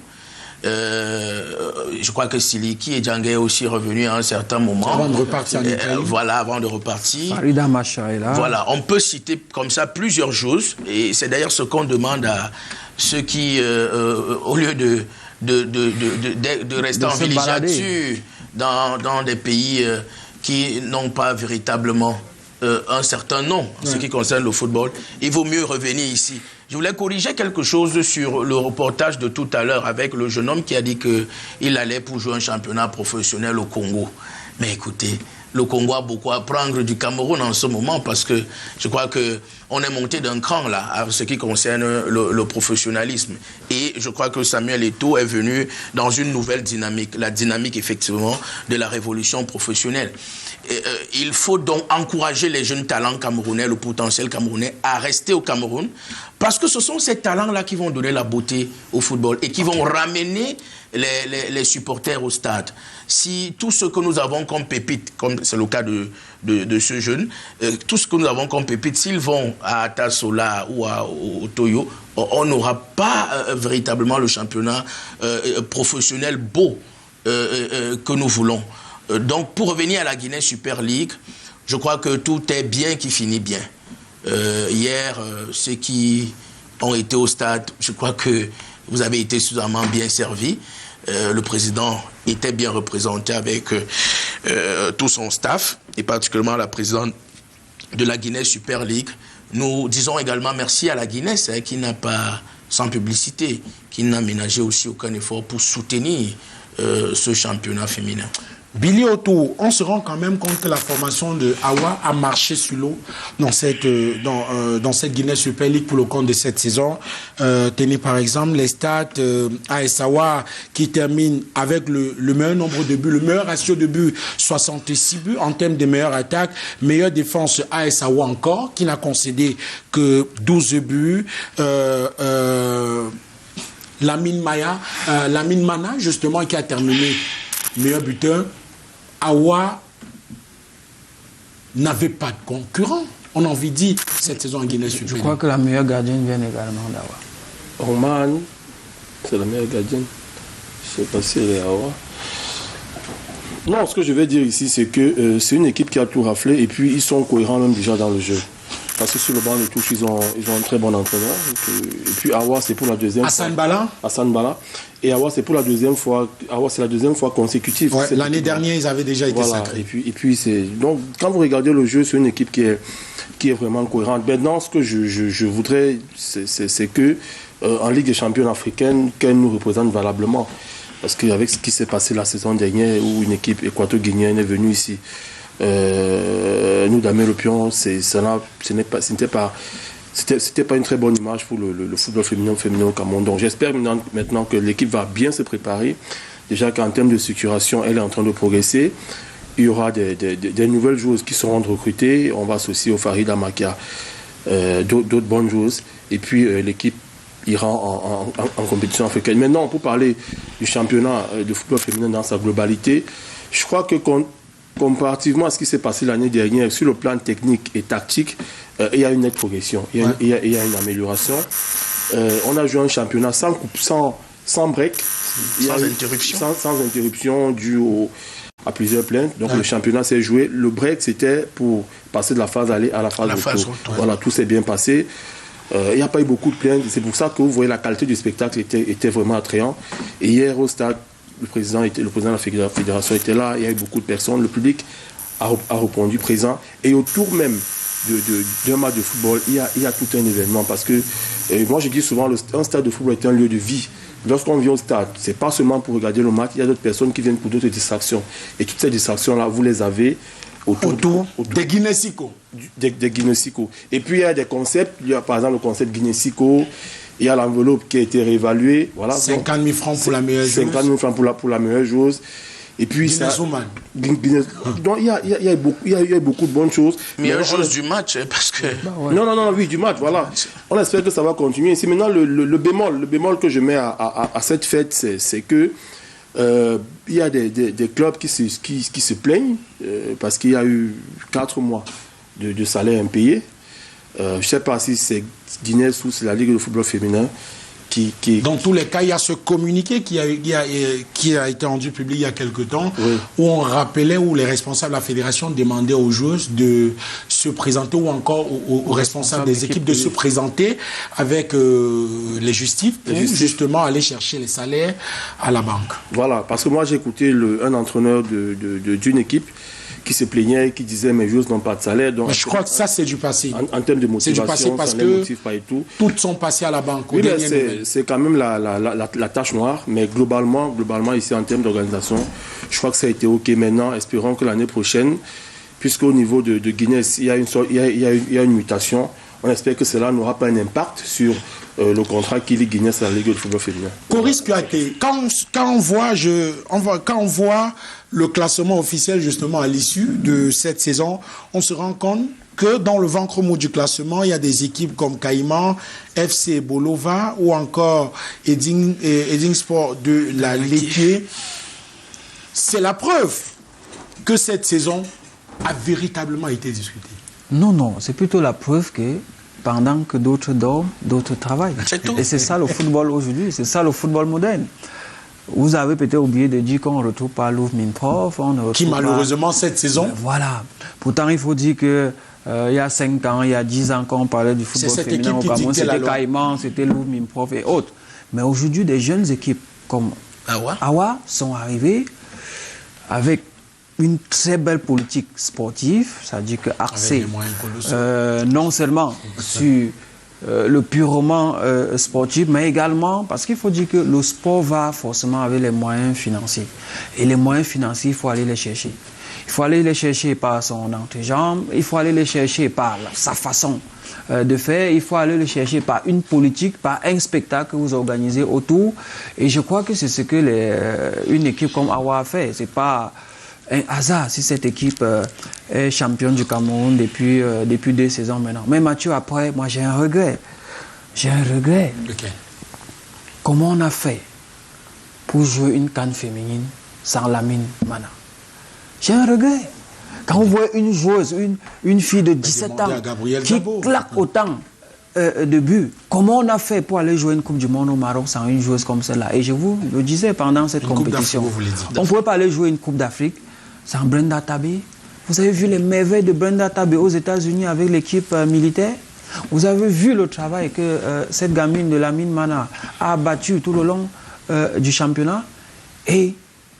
Je crois que Siliki et Djangé est aussi revenu à un certain moment. Avant de repartir en Italie. Voilà, avant de repartir. Farida Macha est là. Voilà, on peut citer comme ça plusieurs choses. Et c'est d'ailleurs ce qu'on demande à ceux qui, au lieu de rester en villégiature dans des pays qui n'ont pas véritablement un certain nom en ce qui concerne le football, il vaut mieux revenir ici. Je voulais corriger quelque chose sur le reportage de tout à l'heure avec le jeune homme qui a dit qu'il allait pour jouer un championnat professionnel au Congo. Mais écoutez, le Congo a beaucoup à apprendre du Cameroun en ce moment parce que je crois qu'on est monté d'un cran là, à ce qui concerne le professionnalisme. Et je crois que Samuel Eto'o est venu dans une nouvelle dynamique, la dynamique effectivement de la révolution professionnelle. Il faut donc encourager les jeunes talents camerounais, le potentiel camerounais, à rester au Cameroun parce que ce sont ces talents-là qui vont donner la beauté au football et qui vont ramener les supporters au stade. Si tout ce que nous avons comme pépites, comme c'est le cas de ce jeune, tout ce que nous avons comme pépites, s'ils vont à Atasola ou au Toyo, on n'aura pas véritablement le championnat professionnel beau que nous voulons. Donc, pour revenir à la Guinée Super League, je crois que tout est bien qui finit bien. Hier, ceux qui ont été au stade, je crois que vous avez été suffisamment bien servis. Le président était bien représenté avec tout son staff, et particulièrement la présidente de la Guinée Super League. Nous disons également merci à la Guinée, qui n'a pas, sans publicité, qui n'a ménagé aussi aucun effort pour soutenir ce championnat féminin. Billy Otto, on se rend quand même compte que la formation de Awa a marché sur l'eau dans cette Guinée Super League pour le compte de cette saison. Tenez par exemple les stats AS Awa qui termine avec le meilleur nombre de buts, le meilleur ratio de buts, 66 buts en termes de meilleure attaque, meilleure défense AS Awa encore, qui n'a concédé que 12 buts. Lamine Mana, justement, qui a terminé meilleur buteur. Awa n'avait pas de concurrent. On a envie de dire cette saison en Guinée Super League. Je crois que la meilleure gardienne vient également d'Awa. Roman, c'est la meilleure gardienne. Je ne sais pas si elle est Awa. Non, ce que je vais dire ici, c'est que c'est une équipe qui a tout raflé et puis ils sont cohérents même déjà dans le jeu. Parce que sur le banc de touche, ils ont un très bon entraîneur. Et puis Awa, c'est pour la deuxième fois. Hassan Bala. Et Awa, c'est pour la deuxième fois. Awa, c'est la deuxième fois consécutive. Ouais, l'année dernière, ils avaient déjà été sacrés. Et puis c'est... Donc, quand vous regardez le jeu, c'est une équipe qui est vraiment cohérente. Maintenant, ce que je voudrais, c'est que en Ligue des champions africaine, qu'elle nous représente valablement. Parce qu'avec ce qui s'est passé la saison dernière, où une équipe équato-guinéenne est venue ici, nous Damien Le Pion, c'était pas une très bonne image pour le football féminin au Cameroun. Donc j'espère maintenant que l'équipe va bien se préparer. Déjà qu'en termes de structuration, elle est en train de progresser. Il y aura des nouvelles joueuses qui seront recrutées. On va associer au Farid Amakia d'autres bonnes joueuses. Et puis l'équipe ira en compétition africaine. Maintenant, pour parler du championnat de football féminin dans sa globalité, je crois que comparativement à ce qui s'est passé l'année dernière, sur le plan technique et tactique, il y a une nette progression, il y a une amélioration. On a joué un championnat sans break, sans interruption due à plusieurs plaintes. Donc le championnat s'est joué. Le break, c'était pour passer de la phase aller à la phase retour. Voilà, tout s'est bien passé. Il n'y a pas eu beaucoup de plaintes. C'est pour ça que vous voyez la qualité du spectacle était vraiment attrayant. Et hier au stade, le président de la fédération était là, il y a eu beaucoup de personnes, le public a répondu présent. Et autour même d'un match de football, il y a tout un événement. Parce que, moi je dis souvent, un stade de football est un lieu de vie. Lorsqu'on vient au stade, ce n'est pas seulement pour regarder le match, il y a d'autres personnes qui viennent pour d'autres distractions. Et toutes ces distractions-là, vous les avez autour des Guinécico. Des Guinécico. Et puis il y a des concepts, il y a par exemple le concept Guinécico. Il y a l'enveloppe qui a été réévaluée. Voilà. 50 000 francs pour la meilleure joueuse. 50 000 francs pour la meilleure joueuse. Et puis donc il y a eu beaucoup de bonnes choses. Meilleure joueuse du match, parce que... Non, oui, du match, voilà. On espère que ça va continuer. C'est maintenant le bémol que je mets à cette fête, c'est que il y a des clubs qui se plaignent parce qu'il y a eu 4 mois de salaire impayé. Je ne sais pas si c'est Guinée ou c'est la Ligue de football féminin qui... Dans tous les cas, il y a ce communiqué qui a été rendu public il y a quelque temps, où on rappelait, où les responsables de la fédération demandaient aux joueuses de se présenter, ou encore aux responsables des équipes de se présenter avec les justifs pour justement aller chercher les salaires à la banque. Voilà, parce que moi j'ai écouté un entraîneur d'une équipe qui se plaignaient, qui disaient mes joueurs n'ont pas de salaire. Donc, mais je crois que ça, c'est du passé. En termes de motivation, c'est du passé parce ça ne les motive pas et tout. Toutes sont passées à la banque. Oui, c'est quand même la tâche noire, mais globalement, ici, en termes d'organisation, je crois que ça a été OK. Maintenant, espérons que l'année prochaine, puisqu'au niveau de Guinée, il y a une mutation, on espère que cela n'aura pas un impact sur le contrat qui lie Guinée à la Ligue de football féminin. Coris Kouyaté, quand on voit le classement officiel justement à l'issue de cette saison, on se rend compte que dans le ventre mou du classement, il y a des équipes comme Caïman, FC Bolova ou encore Eding Sport de la Lépier. C'est la preuve que cette saison a véritablement été discutée. Non, c'est plutôt la preuve que pendant que d'autres dorment, d'autres travaillent. Et c'est ça le football aujourd'hui, c'est ça le football moderne. Vous avez peut-être oublié de dire qu'on ne retrouve pas Louvre Minprof. Qui malheureusement cette saison. Voilà. Pourtant, il faut dire que il y a 5 ans, il y a 10 ans, quand on parlait du football féminin au Cameroun, c'était Caïman, c'était Louvre Minprof et autres. Mais aujourd'hui, des jeunes équipes comme Awa sont arrivées avec une très belle politique sportive, c'est-à-dire que axée non seulement sur le purement sportif, mais également parce qu'il faut dire que le sport va forcément avec les moyens financiers. Et les moyens financiers, il faut aller les chercher. Il faut aller les chercher par son entrejambe, il faut aller les chercher par sa façon de faire, il faut aller les chercher par une politique, par un spectacle que vous organisez autour. Et je crois que c'est ce que une équipe comme Awa a fait. C'est pas un hasard si cette équipe est championne du Cameroun depuis 2 saisons maintenant. Mais Mathieu, après, moi j'ai un regret. J'ai un regret. Okay. Comment on a fait pour jouer une CAN féminine sans Lamine Mana? J'ai un regret. Quand on voit une joueuse, une fille de 17 ans qui claque autant de buts, comment on a fait pour aller jouer une Coupe du Monde au Maroc sans une joueuse comme celle-là? Et je vous le disais pendant cette compétition, on ne pouvait pas aller jouer une Coupe d'Afrique sans Brenda Tabé. Vous avez vu les merveilles de Brenda Tabé aux États-Unis avec l'équipe militaire. Vous avez vu le travail que cette gamine de Lamine Mana a abattu tout le long du championnat. Et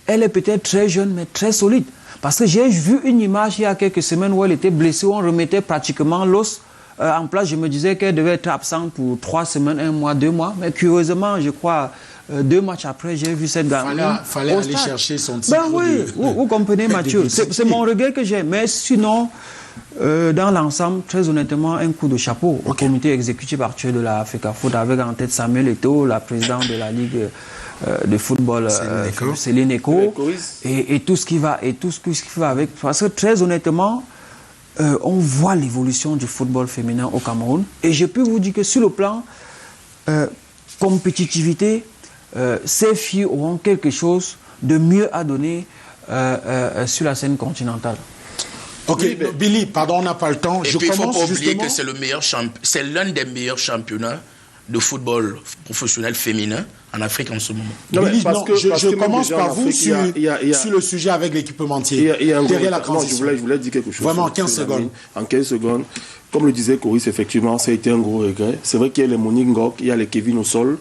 elle est peut-être très jeune, mais très solide. Parce que j'ai vu une image il y a quelques semaines où elle était blessée, où on remettait pratiquement l'os en place. Je me disais qu'elle devait être absente pour 3 semaines, 1 mois, 2 mois. Mais curieusement, je crois, 2 matchs après, j'ai vu cette gamine. Fallait aller chercher son titre. Ben oui, vous comprenez, Mathieu. C'est mon regret que j'ai. Mais sinon, dans l'ensemble, très honnêtement, un coup de chapeau au comité exécutif actuel de la Africa Foot, avec en tête Samuel Eto'o, la présidente de la Ligue de football, Céline Eko, et tout ce qui va avec. Parce que très honnêtement, on voit l'évolution du football féminin au Cameroun. Et je peux vous dire que sur le plan compétitivité, ces filles auront quelque chose de mieux à donner sur la scène continentale. Ok, oui, Billy, pardon, on n'a pas le temps. Et puis il ne faut pas oublier que c'est l'un des meilleurs championnats de football professionnel féminin en Afrique en ce moment. Non, Billy, je commence par vous sur le sujet avec l'équipementier. Derrière la transition. Je voulais dire quelque chose. Vraiment, en 15 secondes. En 15 secondes. Comme le disait Coris, effectivement, ça a été un gros regret. C'est vrai qu'il y a les Monique Ngok, il y a les Kevin au sol,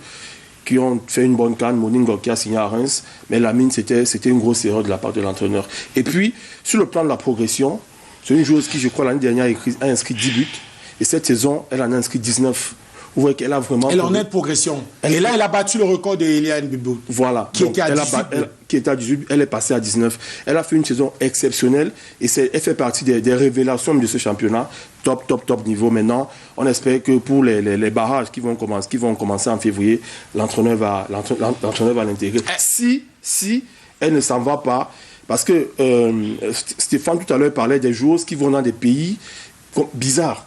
qui ont fait une bonne canne. Monique Ngok qui a signé à Reims. Mais Lamine, c'était une grosse erreur de la part de l'entraîneur. Et puis, sur le plan de la progression, c'est une joueuse qui, je crois, l'année dernière a inscrit 10 buts. Et cette saison, elle en a inscrit 19. Vous voyez qu'elle a vraiment... Elle en est de progression. Et là, elle a battu le record de Eliane Bibou. Voilà. Qui était à 18. Qui était à 18, elle est passée à 19. Elle a fait une saison exceptionnelle. Et elle fait partie des révélations de ce championnat. Top niveau. Maintenant, on espère que pour les barrages qui vont commencer en février, l'entraîneur va l'intégrer. Si elle ne s'en va pas... Parce que Stéphane tout à l'heure parlait des joueurs qui vont dans des pays bizarres.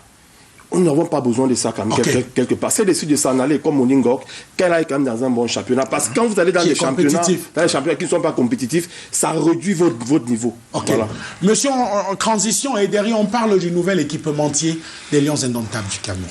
Nous n'avons pas besoin de ça quand même, quelque part. C'est décidé de s'en aller comme Monique Ngok, qu'elle aille quand même dans un bon championnat. Parce que quand vous allez dans des championnats qui ne sont pas compétitifs, ça réduit votre niveau. Voilà. Monsieur, en transition, et derrière, on parle du nouvel équipementier des Lions Indomptables du Cameroun.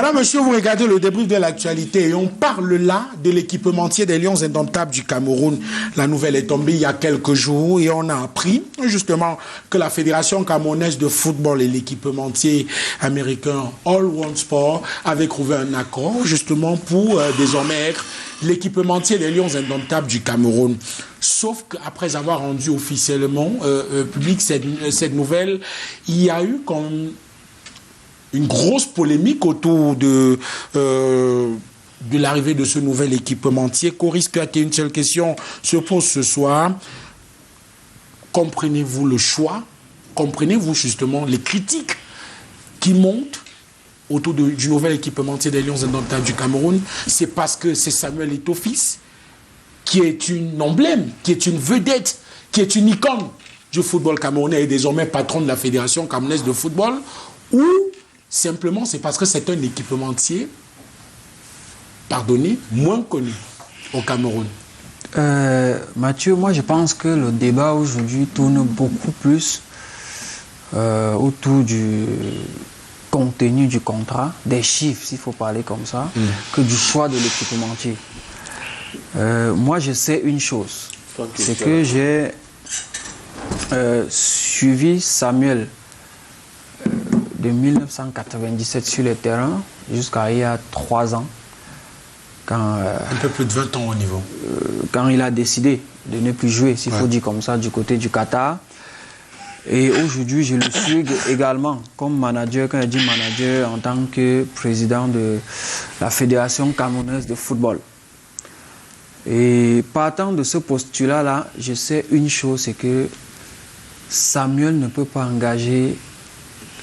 Madame, monsieur, vous regardez le débrief de l'actualité et on parle là de l'équipementier des Lions indomptables du Cameroun. La nouvelle est tombée il y a quelques jours et on a appris justement que la Fédération camerounaise de football et l'équipementier américain All One Sport avaient trouvé un accord justement pour désormais être l'équipementier des Lions indomptables du Cameroun. Sauf qu'après avoir rendu officiellement public cette nouvelle, il y a eu comme une grosse polémique autour de l'arrivée de ce nouvel équipementier. Coris Piaté, une seule question se pose ce soir. Comprenez-vous le choix? Comprenez-vous justement les critiques qui montent autour du nouvel équipementier des Lions indomptables du Cameroun? C'est parce que c'est Samuel Eto'o-Fils qui est une emblème, qui est une vedette, qui est une icône du football camerounais et désormais patron de la Fédération camerounaise de football, ou simplement c'est parce que c'est un équipementier, pardonnez, moins connu au Cameroun? Mathieu, moi je pense que le débat aujourd'hui tourne beaucoup plus autour du contenu du contrat, des chiffres, s'il faut parler comme ça, que du choix de l'équipementier. Moi je sais une chose, c'est que j'ai suivi Samuel de 1997 sur le terrain jusqu'à il y a 3 ans. Quand, un peu plus de 20 ans au niveau. Quand il a décidé de ne plus jouer, s'il faut dire comme ça, du côté du Qatar. Et aujourd'hui, je le suis également comme manager, quand je dis manager, en tant que président de la Fédération camerounaise de football. Et partant de ce postulat-là, je sais une chose, c'est que Samuel ne peut pas engager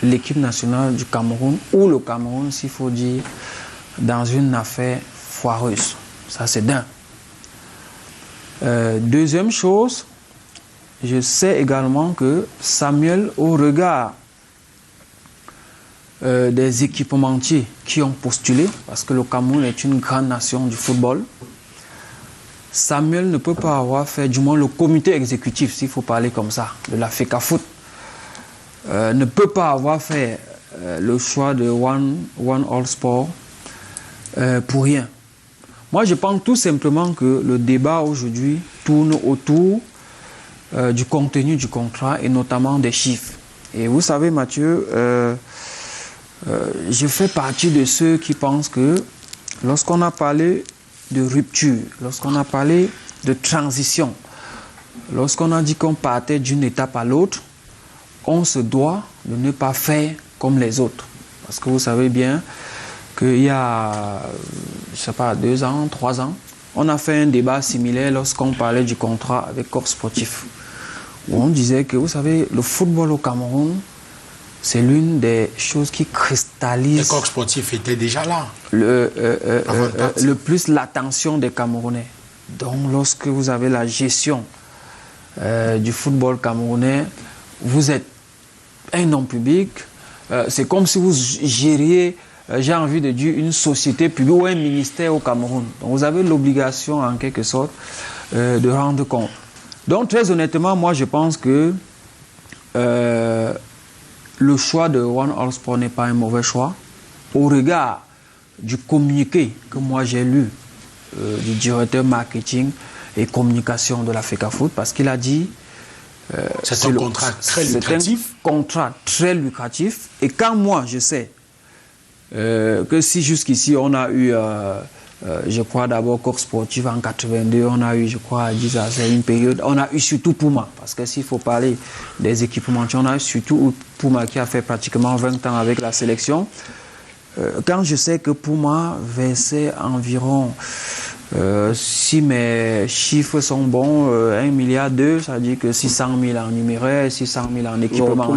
l'équipe nationale du Cameroun ou le Cameroun, s'il faut dire, dans une affaire foireuse. Ça, c'est d'un. Deuxième chose, je sais également que Samuel, au regard des équipementiers qui ont postulé, parce que le Cameroun est une grande nation du football, Samuel ne peut pas avoir fait, du moins le comité exécutif, s'il faut parler comme ça, de la FECAFOOT, ne peut pas avoir fait le choix de One All Sport pour rien. Moi, je pense tout simplement que le débat aujourd'hui tourne autour du contenu du contrat et notamment des chiffres. Et vous savez, Mathieu, je fais partie de ceux qui pensent que lorsqu'on a parlé de rupture, lorsqu'on a parlé de transition, lorsqu'on a dit qu'on partait d'une étape à l'autre, on se doit de ne pas faire comme les autres. Parce que vous savez bien qu'il y a, je ne sais pas, 2 ans, 3 ans, on a fait un débat similaire lorsqu'on parlait du contrat avec Corps Sportif. Où on disait que, vous savez, le football au Cameroun, c'est l'une des choses qui cristallise... Le Corps Sportif était déjà là. Le plus l'attention des Camerounais. Donc, lorsque vous avez la gestion du football camerounais, vous êtes un homme public. C'est comme si vous gériez, j'ai envie de dire, une société publique ou un ministère au Cameroun. Donc, vous avez l'obligation, en quelque sorte, de rendre compte. Donc, très honnêtement, moi, je pense que le choix de One All Sport n'est pas un mauvais choix. Au regard du communiqué que moi j'ai lu du directeur marketing et communication de la FECAFOOT, parce qu'il a dit c'est un contrat très lucratif. C'est un contrat très lucratif. Et quand moi je sais que si jusqu'ici on a eu, je crois d'abord Corps Sportif en 82, on a eu, je crois, c'est une période, on a eu surtout Puma, parce que s'il faut parler des équipements, on a eu surtout Puma qui a fait pratiquement 20 ans avec la sélection. Quand je sais que Puma versait environ, si mes chiffres sont bons, 1,2 milliard, ça veut dire que 600 000 en numéraire, 600 000 en équipement.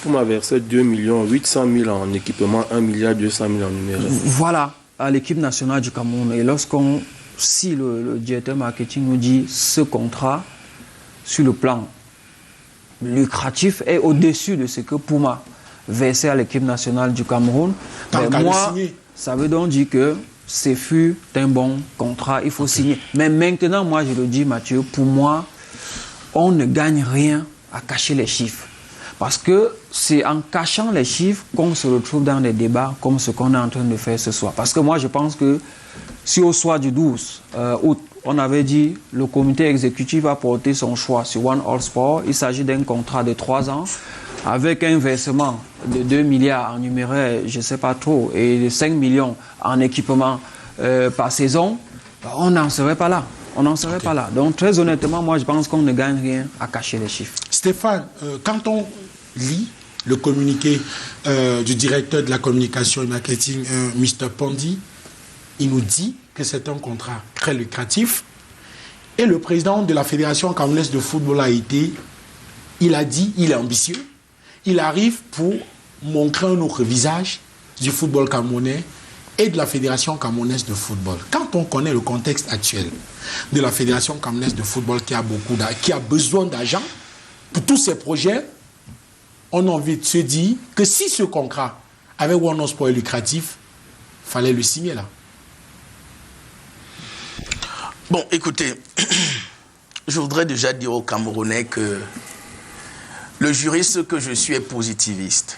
Puma versait 2 800 000 en équipement, 1,2 milliard en numéraire. Voilà, à l'équipe nationale du Cameroun. Et si le directeur marketing nous dit ce contrat, sur le plan lucratif, est au-dessus de ce que Puma versé à l'équipe nationale du Cameroun, moi, ça veut donc dire que ce fut un bon contrat, il faut signer. Mais maintenant, moi je le dis, Mathieu, pour moi, on ne gagne rien à cacher les chiffres. Parce que c'est en cachant les chiffres qu'on se retrouve dans des débats comme ce qu'on est en train de faire ce soir. Parce que moi, je pense que si au soir du 12 août, on avait dit le comité exécutif a porté son choix sur One All Sport, il s'agit d'un contrat de 3 ans avec un versement de 2 milliards en numéraire, je ne sais pas trop, et de 5 millions en équipement par saison, on n'en serait pas là. On n'en serait pas là. Donc, très honnêtement, moi, je pense qu'on ne gagne rien à cacher les chiffres. Stéphane, quand on lit le communiqué du directeur de la communication et marketing, Mr. Pondi, il nous dit que c'est un contrat très lucratif. Et le président de la Fédération camerounaise de football il a dit, il est ambitieux. Il arrive pour montrer un autre visage du football camerounais et de la Fédération camerounaise de football. Quand on connaît le contexte actuel de la Fédération camerounaise de football qui a besoin d'argent pour tous ces projets, on a envie de se dire que si ce contrat avec One All Sport est lucratif, il fallait le signer là. Bon, écoutez, je voudrais déjà dire aux Camerounais que le juriste que je suis est positiviste.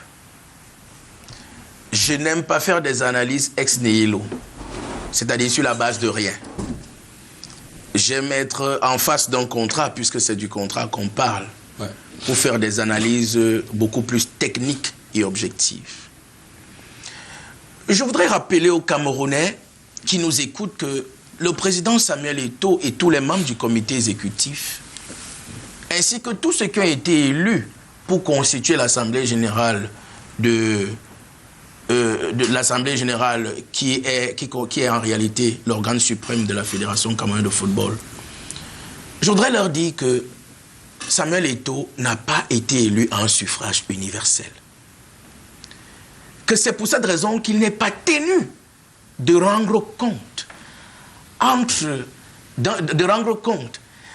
Je n'aime pas faire des analyses ex nihilo, c'est-à-dire sur la base de rien. J'aime être en face d'un contrat, puisque c'est du contrat qu'on parle, pour faire des analyses beaucoup plus techniques et objectives. Je voudrais rappeler aux Camerounais qui nous écoutent que le président Samuel Eto'o et tous les membres du comité exécutif, ainsi que tous ceux qui ont été élus pour constituer l'Assemblée générale de l'Assemblée générale qui est en réalité l'organe suprême de la Fédération camerounaise de football. Je voudrais leur dire que Samuel Eto'o n'a pas été élu à un suffrage universel. Que c'est pour cette raison qu'il n'est pas tenu de rendre compte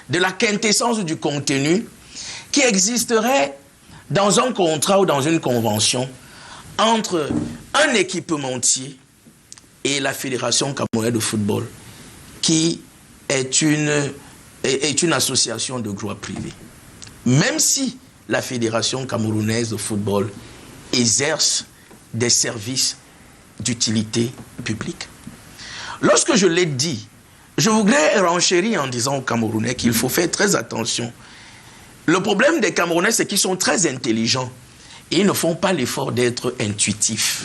de la quintessence du contenu qui existerait dans un contrat ou dans une convention entre un équipementier et la Fédération camerounaise de football, qui est une association de droit privé. Même si la Fédération camerounaise de football exerce des services d'utilité publique. Lorsque je l'ai dit, je voudrais renchérir en disant aux Camerounais qu'il faut faire très attention. Le problème des Camerounais, c'est qu'ils sont très intelligents et ils ne font pas l'effort d'être intuitifs.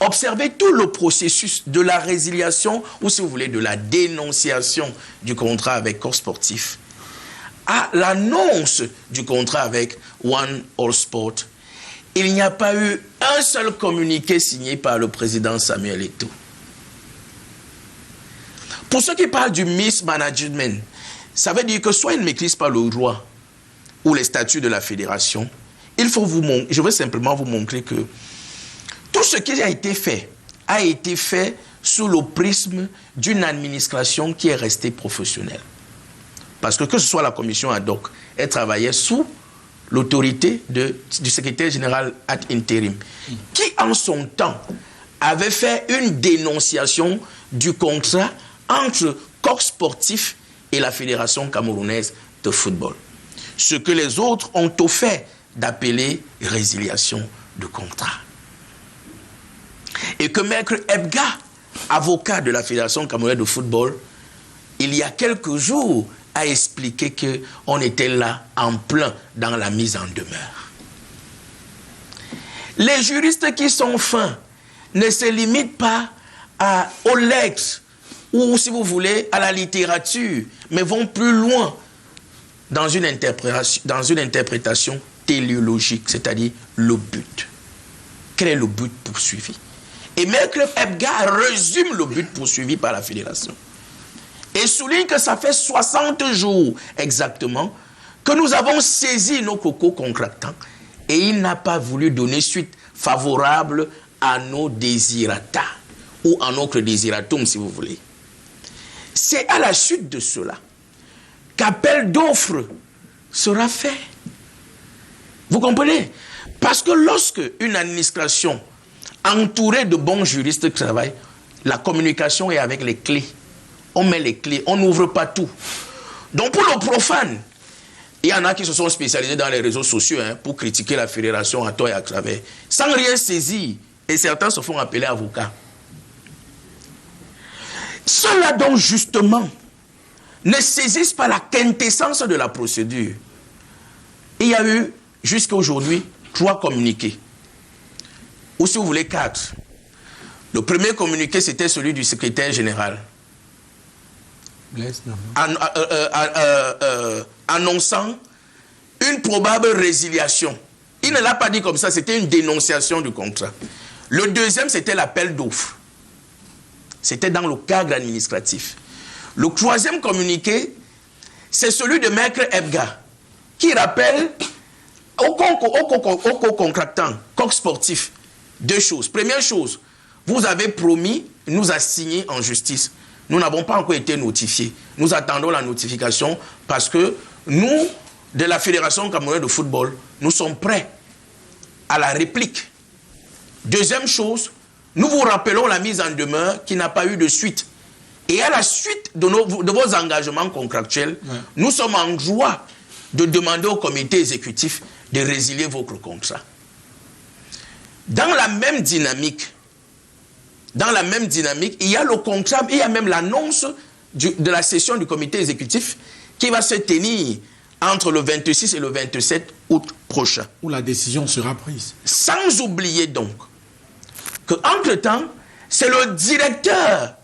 Observez tout le processus de la résiliation, ou si vous voulez, de la dénonciation du contrat avec Corps Sportif, à l'annonce du contrat avec One All Sport. Il n'y a pas eu un seul communiqué signé par le président Samuel Eto'o. Pour ceux qui parlent du mismanagement, ça veut dire que soit ils ne maîtrisent pas le droit ou les statuts de la fédération. Je veux simplement vous montrer que tout ce qui a été fait sous le prisme d'une administration qui est restée professionnelle. Parce que ce soit la commission ad hoc, elle travaillait sous l'autorité du secrétaire général ad interim, qui en son temps avait fait une dénonciation du contrat entre Corps Sportif et la Fédération camerounaise de football. Ce que les autres ont au fait d'appeler résiliation de contrat. Et que Maître Ebga, avocat de la Fédération camerounaise de football, il y a quelques jours, a expliqué qu'on était là en plein dans la mise en demeure. Les juristes qui sont fins ne se limitent pas aux lex ou, si vous voulez, à la littérature, mais vont plus loin dans une interprétation téléologique, c'est-à-dire le but. Quel est le but poursuivi? Et Maître Ebga résume le but poursuivi par la fédération. Et souligne que ça fait 60 jours exactement que nous avons saisi nos cocos contractants et il n'a pas voulu donner suite favorable à nos désirata ou à notre désiratum, si vous voulez. C'est à la suite de cela qu'appel d'offres sera fait. Vous comprenez? Parce que lorsque une administration entourée de bons juristes travaille, la communication est avec les clés. On met les clés, on n'ouvre pas tout. Donc pour le profane, Il y en a qui se sont spécialisés dans les réseaux sociaux pour critiquer la fédération à tort et à travers, sans rien saisir. Et certains se font appeler avocats. Ceux-là donc justement ne saisissent pas la quintessence de la procédure. Il y a eu jusqu'à aujourd'hui 3 communiqués. Ou si vous voulez 4. Le premier communiqué, c'était celui du secrétaire général. Annonçant une probable résiliation. Il ne l'a pas dit comme ça, c'était une dénonciation du contrat. Le deuxième, c'était l'appel d'offres. C'était dans le cadre administratif. Le troisième communiqué, c'est celui de Maître Ebga, qui rappelle au co-contractant, Coq Sportif, 2 choses. Première chose, vous avez promis, nous a signé en justice. Nous n'avons pas encore été notifiés. Nous attendons la notification parce que nous, de la Fédération camerounaise de football, nous sommes prêts à la réplique. Deuxième chose, nous vous rappelons la mise en demeure qui n'a pas eu de suite. Et à la suite de vos engagements contractuels, nous sommes en droit de demander au comité exécutif de résilier votre contrat. Dans la même dynamique, il y a le contrat, il y a même l'annonce de la session du comité exécutif qui va se tenir entre le 26 et le 27 août prochain. Où la décision sera prise. Sans oublier donc qu'entre-temps, c'est le directeur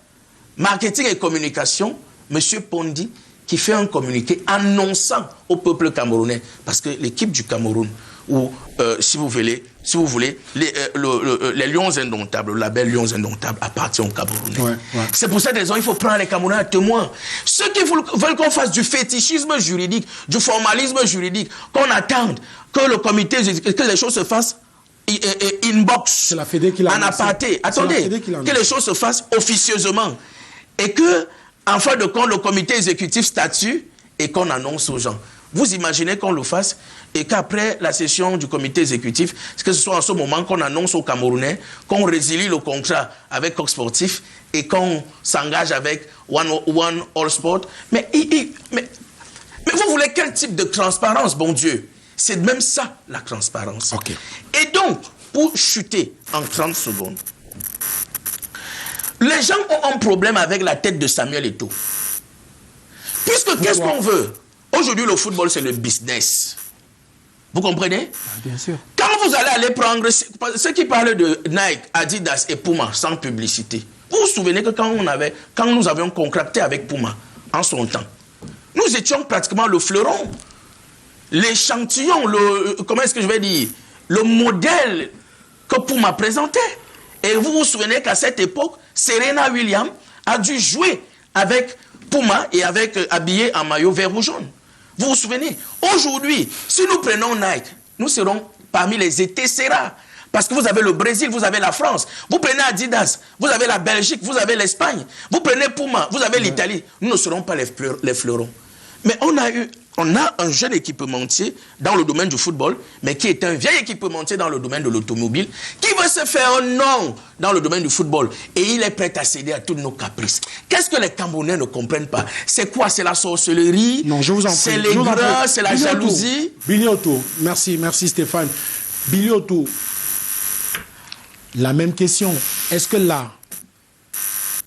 marketing et communication, M. Pondi, qui fait un communiqué annonçant au peuple camerounais, parce que l'équipe du Cameroun, ou si vous voulez, les Lions Indomptables, le label Lions Indomptables appartient aux Camerounais. C'est pour cette raison qu'il faut prendre les Camerounais à témoin. Ceux qui veulent qu'on fasse du fétichisme juridique, du formalisme juridique, qu'on attende que le comité, que les choses se fassent inbox, c'est la Fédé qui l'a en aparté. Attendez, que les choses se fassent officieusement. Et que, en fin de compte, le comité exécutif statue et qu'on annonce aux gens. Vous imaginez qu'on le fasse et qu'après la session du comité exécutif, que ce soit en ce moment qu'on annonce aux Camerounais qu'on résilie le contrat avec Coq Sportif et qu'on s'engage avec One All Sport. Mais vous voulez quel type de transparence, bon Dieu? C'est même ça, la transparence. Okay. Et donc, pour chuter en 30 secondes, les gens ont un problème avec la tête de Samuel Eto'o. Puisque qu'est-ce qu'on veut? Aujourd'hui, le football, c'est le business. Vous comprenez? Bien sûr. Quand vous allez prendre ceux qui parlent de Nike, Adidas et Puma sans publicité, vous vous souvenez que quand nous avions contracté avec Puma en son temps, nous étions pratiquement le fleuron, l'échantillon, comment est-ce que je vais dire, le modèle que Puma présentait. Et vous vous souvenez qu'à cette époque, Serena Williams a dû jouer avec Puma et habillé en maillot vert ou jaune. Vous vous souvenez? Aujourd'hui, si nous prenons Nike, nous serons parmi les Etesera. Parce que vous avez le Brésil, vous avez la France. Vous prenez Adidas, vous avez la Belgique, vous avez l'Espagne. Vous prenez Puma, vous avez l'Italie. Nous ne serons pas les fleurons. Mais on a un jeune équipementier dans le domaine du football, mais qui est un vieil équipementier dans le domaine de l'automobile, qui veut se faire un nom dans le domaine du football. Et il est prêt à céder à tous nos caprices. Qu'est-ce que les Camerounais ne comprennent pas? C'est quoi? C'est la sorcellerie? Non, je vous en prie. C'est les gras, c'est la jalousie? Billy Otto, merci Stéphane. Billy Otto, la même question. Est-ce que là,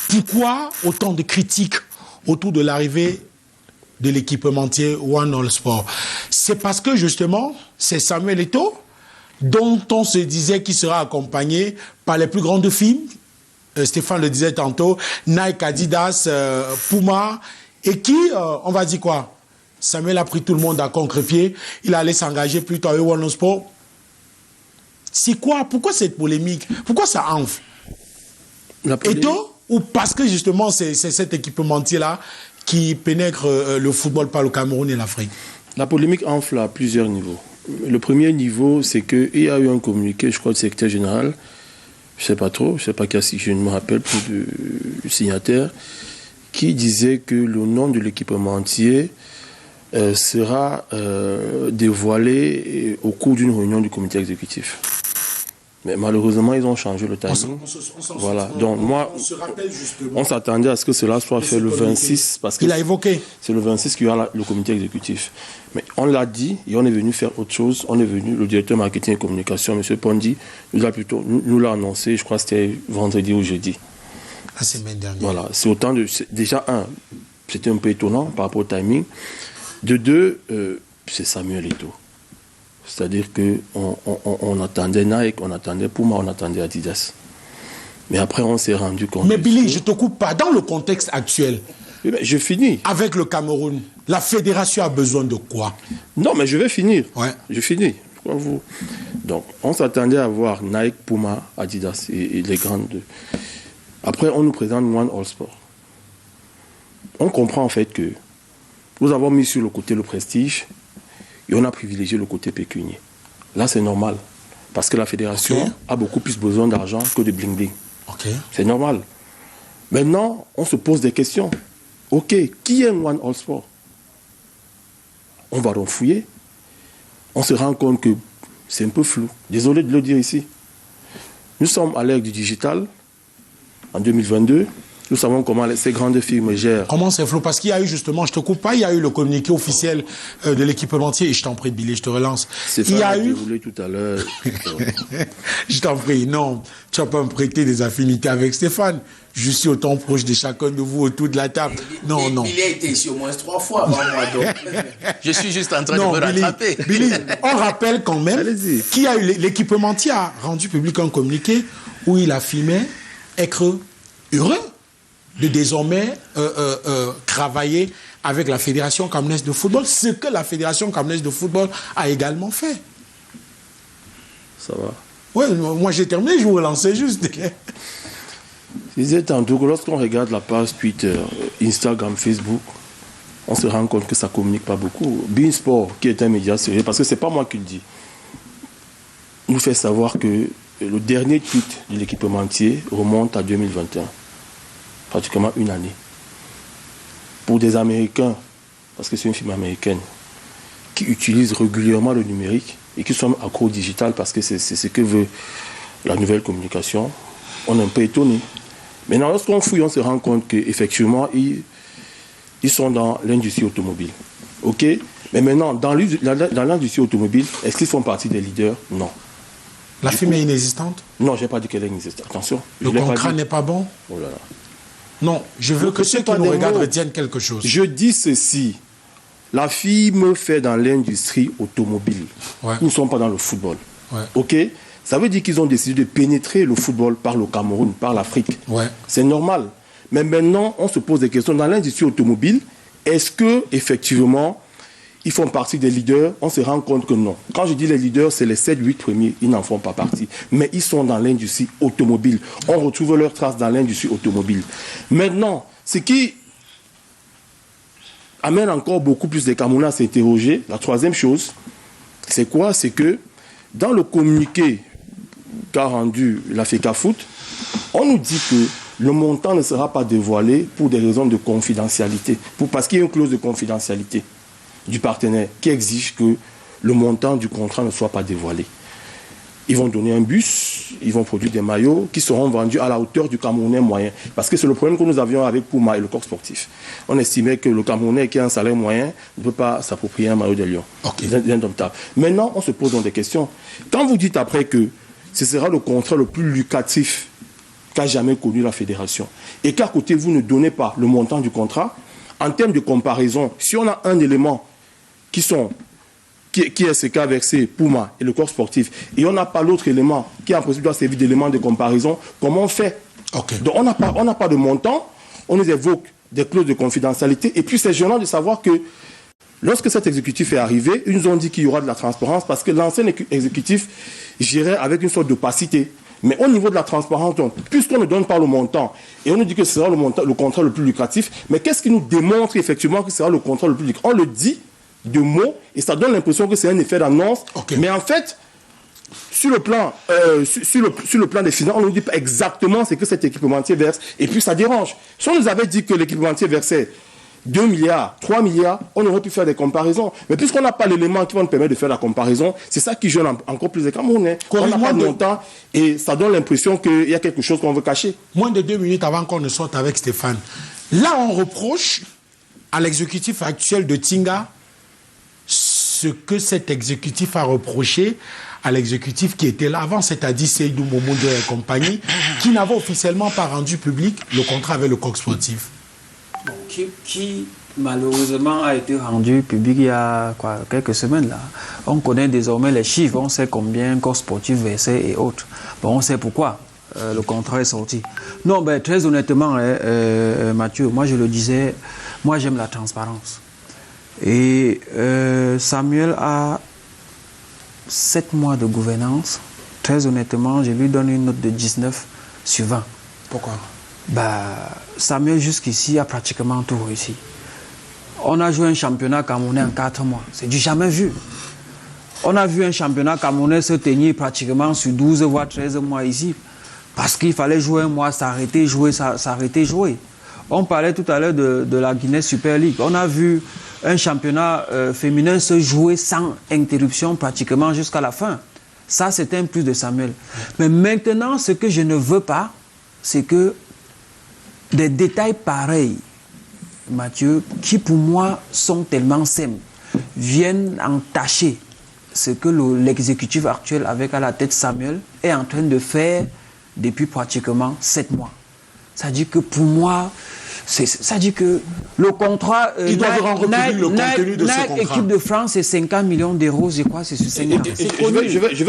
pourquoi autant de critiques autour de l'arrivée de l'équipementier One All Sport? C'est parce que justement, c'est Samuel Eto'o dont on se disait qu'il sera accompagné par les plus grandes firmes. Stéphane le disait tantôt, Nike, Adidas, Puma, et qui, on va dire quoi? Samuel a pris tout le monde à contre-pied, il allait s'engager plutôt avec One All Sport. C'est quoi? Pourquoi cette polémique? Pourquoi ça enfle? Eto'o, ou parce que justement c'est cet équipementier-là qui pénètre le football par le Cameroun et l'Afrique? La polémique enfle à plusieurs niveaux. Le premier niveau, c'est qu'il y a eu un communiqué, je crois, du secrétaire général, je ne sais pas trop, je ne sais pas si je ne me rappelle plus du signataire, qui disait que le nom de l'équipementier sera dévoilé au cours d'une réunion du comité exécutif. Mais malheureusement, ils ont changé le timing. Voilà. Donc moi, on se rappelle justement. on s'attendait à ce que cela soit fait le 26. Parce que il a évoqué. C'est le 26 qu'il y aura le comité exécutif. Mais on l'a dit et on est venu faire autre chose. On est venu, le directeur marketing et communication, M. Pondi, nous l'a annoncé, je crois que c'était vendredi ou jeudi. La semaine dernière. Voilà. C'est autant de... Déjà, c'était un peu étonnant par rapport au timing. De deux, c'est Samuel Eto'o. C'est-à-dire qu'on attendait Nike, on attendait Puma, on attendait Adidas. Mais après, on s'est rendu compte... Mais Billy, je ne te coupe pas. Dans le contexte actuel, je finis. Avec le Cameroun, la fédération a besoin de quoi? Non, mais je vais finir. Ouais. Je finis. Donc, on s'attendait à voir Nike, Puma, Adidas et les grandes... Après, on nous présente One All Sport. On comprend en fait que nous avons mis sur le côté le prestige et on a privilégié le côté pécunier. Là, c'est normal. Parce que la fédération a beaucoup plus besoin d'argent que de bling-bling. C'est normal. Maintenant, on se pose des questions. Ok, qui est One All Sport? On va donc fouiller. On se rend compte que c'est un peu flou. Désolé de le dire ici. Nous sommes à l'ère du digital. En 2022, nous savons comment ces grandes firmes gèrent. Comment c'est flou? Parce qu'il y a eu justement, je ne te coupe pas, il y a eu le communiqué officiel de l'équipementier. Et je t'en prie, Billy, je te relance. Il y a eu... tout à l'heure. Je t'en prie, non. Tu vas pas me prêter des affinités avec Stéphane. Je suis autant proche de chacun de vous autour de la table. Non. Billy a été ici au moins 3 fois avant moi, donc je suis juste en train de me rattraper. Billy, on rappelle quand même qu'il y a eu l'équipementier a rendu public un communiqué où il affirmait être heureux de désormais travailler avec la Fédération camerounaise de football, ce que la Fédération camerounaise de football a également fait. Ça va. Oui, moi j'ai terminé, je vous relançais juste. Je disais tantôt que lorsqu'on regarde la page Twitter, Instagram, Facebook, on se rend compte que ça ne communique pas beaucoup. Beansport, qui est un média sérieux, parce que ce n'est pas moi qui le dis, nous fait savoir que le dernier tweet de l'équipementier remonte à 2021. Pratiquement une année. Pour des Américains, parce que c'est une firme américaine, qui utilisent régulièrement le numérique et qui sont accro au digital parce que c'est ce que veut la nouvelle communication, on est un peu étonné. Maintenant, lorsqu'on fouille, on se rend compte qu'effectivement, ils sont dans l'industrie automobile. OK? Mais maintenant, dans l'industrie automobile, est-ce qu'ils font partie des leaders? Non. La firme est inexistante? Non, je n'ai pas dit qu'elle est inexistante. Attention. Le contrat n'est pas bon? Oh là là. Non, je veux que ceux qui nous regardent retiennent quelque chose. Je dis ceci. La firme fait dans l'industrie automobile. Ouais. Ils ne sont pas dans le football. Ouais. OK? Ça veut dire qu'ils ont décidé de pénétrer le football par le Cameroun, par l'Afrique. Ouais. C'est normal. Mais maintenant, on se pose des questions. Dans l'industrie automobile, est-ce que effectivement ils font partie des leaders? On se rend compte que non. Quand je dis les leaders, c'est les 7-8 premiers, ils n'en font pas partie. Mais ils sont dans l'industrie automobile. On retrouve leurs traces dans l'industrie automobile. Maintenant, ce qui amène encore beaucoup plus de Camerounais à s'interroger, la troisième chose, c'est quoi? C'est que dans le communiqué qu'a rendu la FECAFOOT, on nous dit que le montant ne sera pas dévoilé pour des raisons de confidentialité, parce qu'il y a une clause de confidentialité du partenaire qui exige que le montant du contrat ne soit pas dévoilé. Ils vont donner un bus, ils vont produire des maillots qui seront vendus à la hauteur du Camerounais moyen. Parce que c'est le problème que nous avions avec Puma et le corps sportif. On estimait que le Camerounais qui a un salaire moyen ne peut pas s'approprier un maillot de Lyon. C'est indomptable. Maintenant, on se pose donc des questions. Quand vous dites après que ce sera le contrat le plus lucratif qu'a jamais connu la fédération, et qu'à côté, vous ne donnez pas le montant du contrat, en termes de comparaison, si on a un élément qui est ce qu'a versé Puma et le corps sportif, et on n'a pas l'autre élément qui en principe doit servir d'élément de comparaison, comment on fait? Donc on n'a pas de montant, on nous évoque des clauses de confidentialité, et puis c'est gênant de savoir que lorsque cet exécutif est arrivé, ils nous ont dit qu'il y aura de la transparence, parce que l'ancien exécutif gérait avec une sorte d'opacité. Mais au niveau de la transparence, puisqu'on ne donne pas le montant, et on nous dit que ce sera le contrat le plus lucratif, mais qu'est-ce qui nous démontre effectivement que ce sera le contrat le plus lucratif? On le dit de mots, et ça donne l'impression que c'est un effet d'annonce. Mais en fait, sur le plan des finances, on ne nous dit pas exactement ce que cet équipementier verse, et puis ça dérange. Si on nous avait dit que l'équipementier versait 2 milliards, 3 milliards, on aurait pu faire des comparaisons. Mais puisqu'on n'a pas l'élément qui va nous permettre de faire la comparaison, c'est ça qui gêne encore plus les Camerounais. On n'a pas de montant et ça donne l'impression qu'il y a quelque chose qu'on veut cacher. Moins de 2 minutes avant qu'on ne sorte avec Stéphane. Là, on reproche à l'exécutif actuel de Tinga ce que cet exécutif a reproché à l'exécutif qui était là avant, c'est-à-dire Seydou Momondo et compagnie, qui n'avait officiellement pas rendu public le contrat avec le Coq Sportif. Bon, qui malheureusement a été rendu public il y a quelques semaines là. On connaît désormais les chiffres, on sait combien Coq Sportif versait et autres. Bon, on sait pourquoi le contrat est sorti. Non, ben, très honnêtement, Mathieu, moi je le disais, moi j'aime la transparence. Et Samuel a 7 mois de gouvernance. Très honnêtement, je lui donne une note de 19 sur 20. Pourquoi? Samuel jusqu'ici a pratiquement tout réussi. On a joué un championnat camerounais en 4 mois. C'est du jamais vu. On a vu un championnat camerounais se tenir pratiquement sur 12 voire 13 mois ici. Parce qu'il fallait jouer un mois, s'arrêter, jouer, s'arrêter, jouer. On parlait tout à l'heure de la Guinée Super League. On a vu un championnat féminin se jouer sans interruption pratiquement jusqu'à la fin. Ça, c'était un plus de Samuel. Mais maintenant, ce que je ne veux pas, c'est que des détails pareils, Mathieu, qui pour moi sont tellement simples, viennent entacher ce que l'exécutif actuel avec à la tête Samuel est en train de faire depuis pratiquement 7 mois. Ça dit que pour moi, ça dit que le contrat... Ils doivent rendre public le contenu de ce contrat. L'équipe de France, c'est 50 millions d'euros, je crois, c'est sur 5 ans.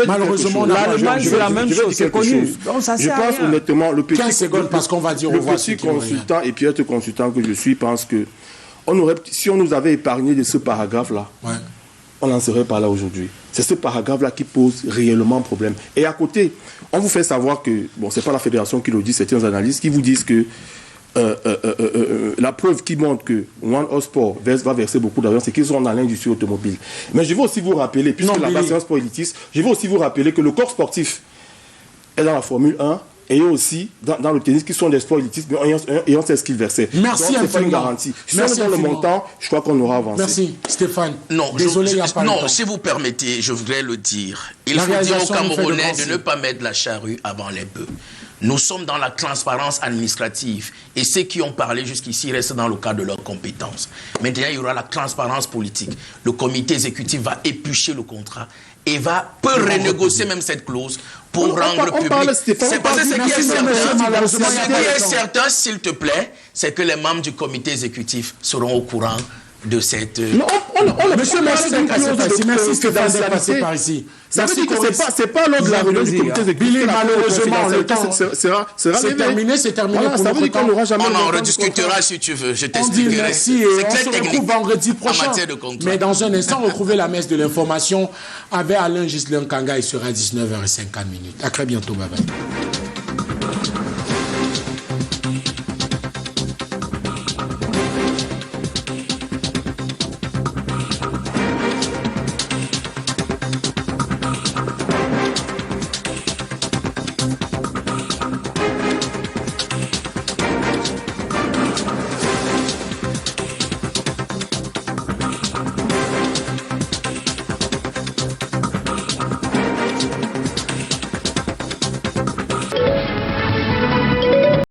Malheureusement, l'Allemagne, c'est la même chose, c'est connu. Donc, ça je pense honnêtement, le petit, 15 secondes, parce qu'on va dire au revoir. Le petit consultant et puis être consultant que je suis pense que si on nous avait épargné de ce paragraphe-là, on n'en serait pas là aujourd'hui. C'est ce paragraphe-là qui pose réellement problème. Et à côté, on vous fait savoir que, bon, c'est pas la fédération qui le dit, c'est certains analystes qui vous disent que la preuve qui montre que One Sport va verser beaucoup d'argent, c'est qu'ils sont dans l'industrie automobile. Mais je veux aussi vous rappeler, puisque la base c'est un sport élitiste, je veux aussi vous rappeler que le corps sportif est dans la Formule 1 et aussi dans le tennis qui sont des sports élitistes, et on sait ce qu'ils versaient. Merci infiniment. C'est pas une garantie. Si on est dans le montant, je crois qu'on aura avancé. Merci Stéphane. Non, désolé, il n'y a pas le temps. si vous permettez, je voudrais le dire. Il faut dire aux Camerounais de ne pas mettre la charrue avant les bœufs. Nous sommes dans la transparence administrative et ceux qui ont parlé jusqu'ici restent dans le cadre de leurs compétences. Maintenant, il y aura la transparence politique. Le comité exécutif va éplucher le contrat et peut renégocier même cette clause pour rendre public. C'est parce que ce qui est certain, s'il te plaît, c'est que les membres du comité exécutif seront au courant de cette... Monsieur, merci Stéphane d'être passé par ici. Ça veut dire que c'est pas l'ordre de la réunion du comité exécutif. Malheureusement, le temps c'est terminé, c'est terminé. Ça veut dire qu'on n'aura jamais... On en rediscutera si tu veux, je t'expliquerai. On dit merci et on se retrouve vendredi prochain. Mais dans un instant, retrouvez la messe de l'information avec Alain Ghislain Kanga, il sera 19h05. À très bientôt, bye bye.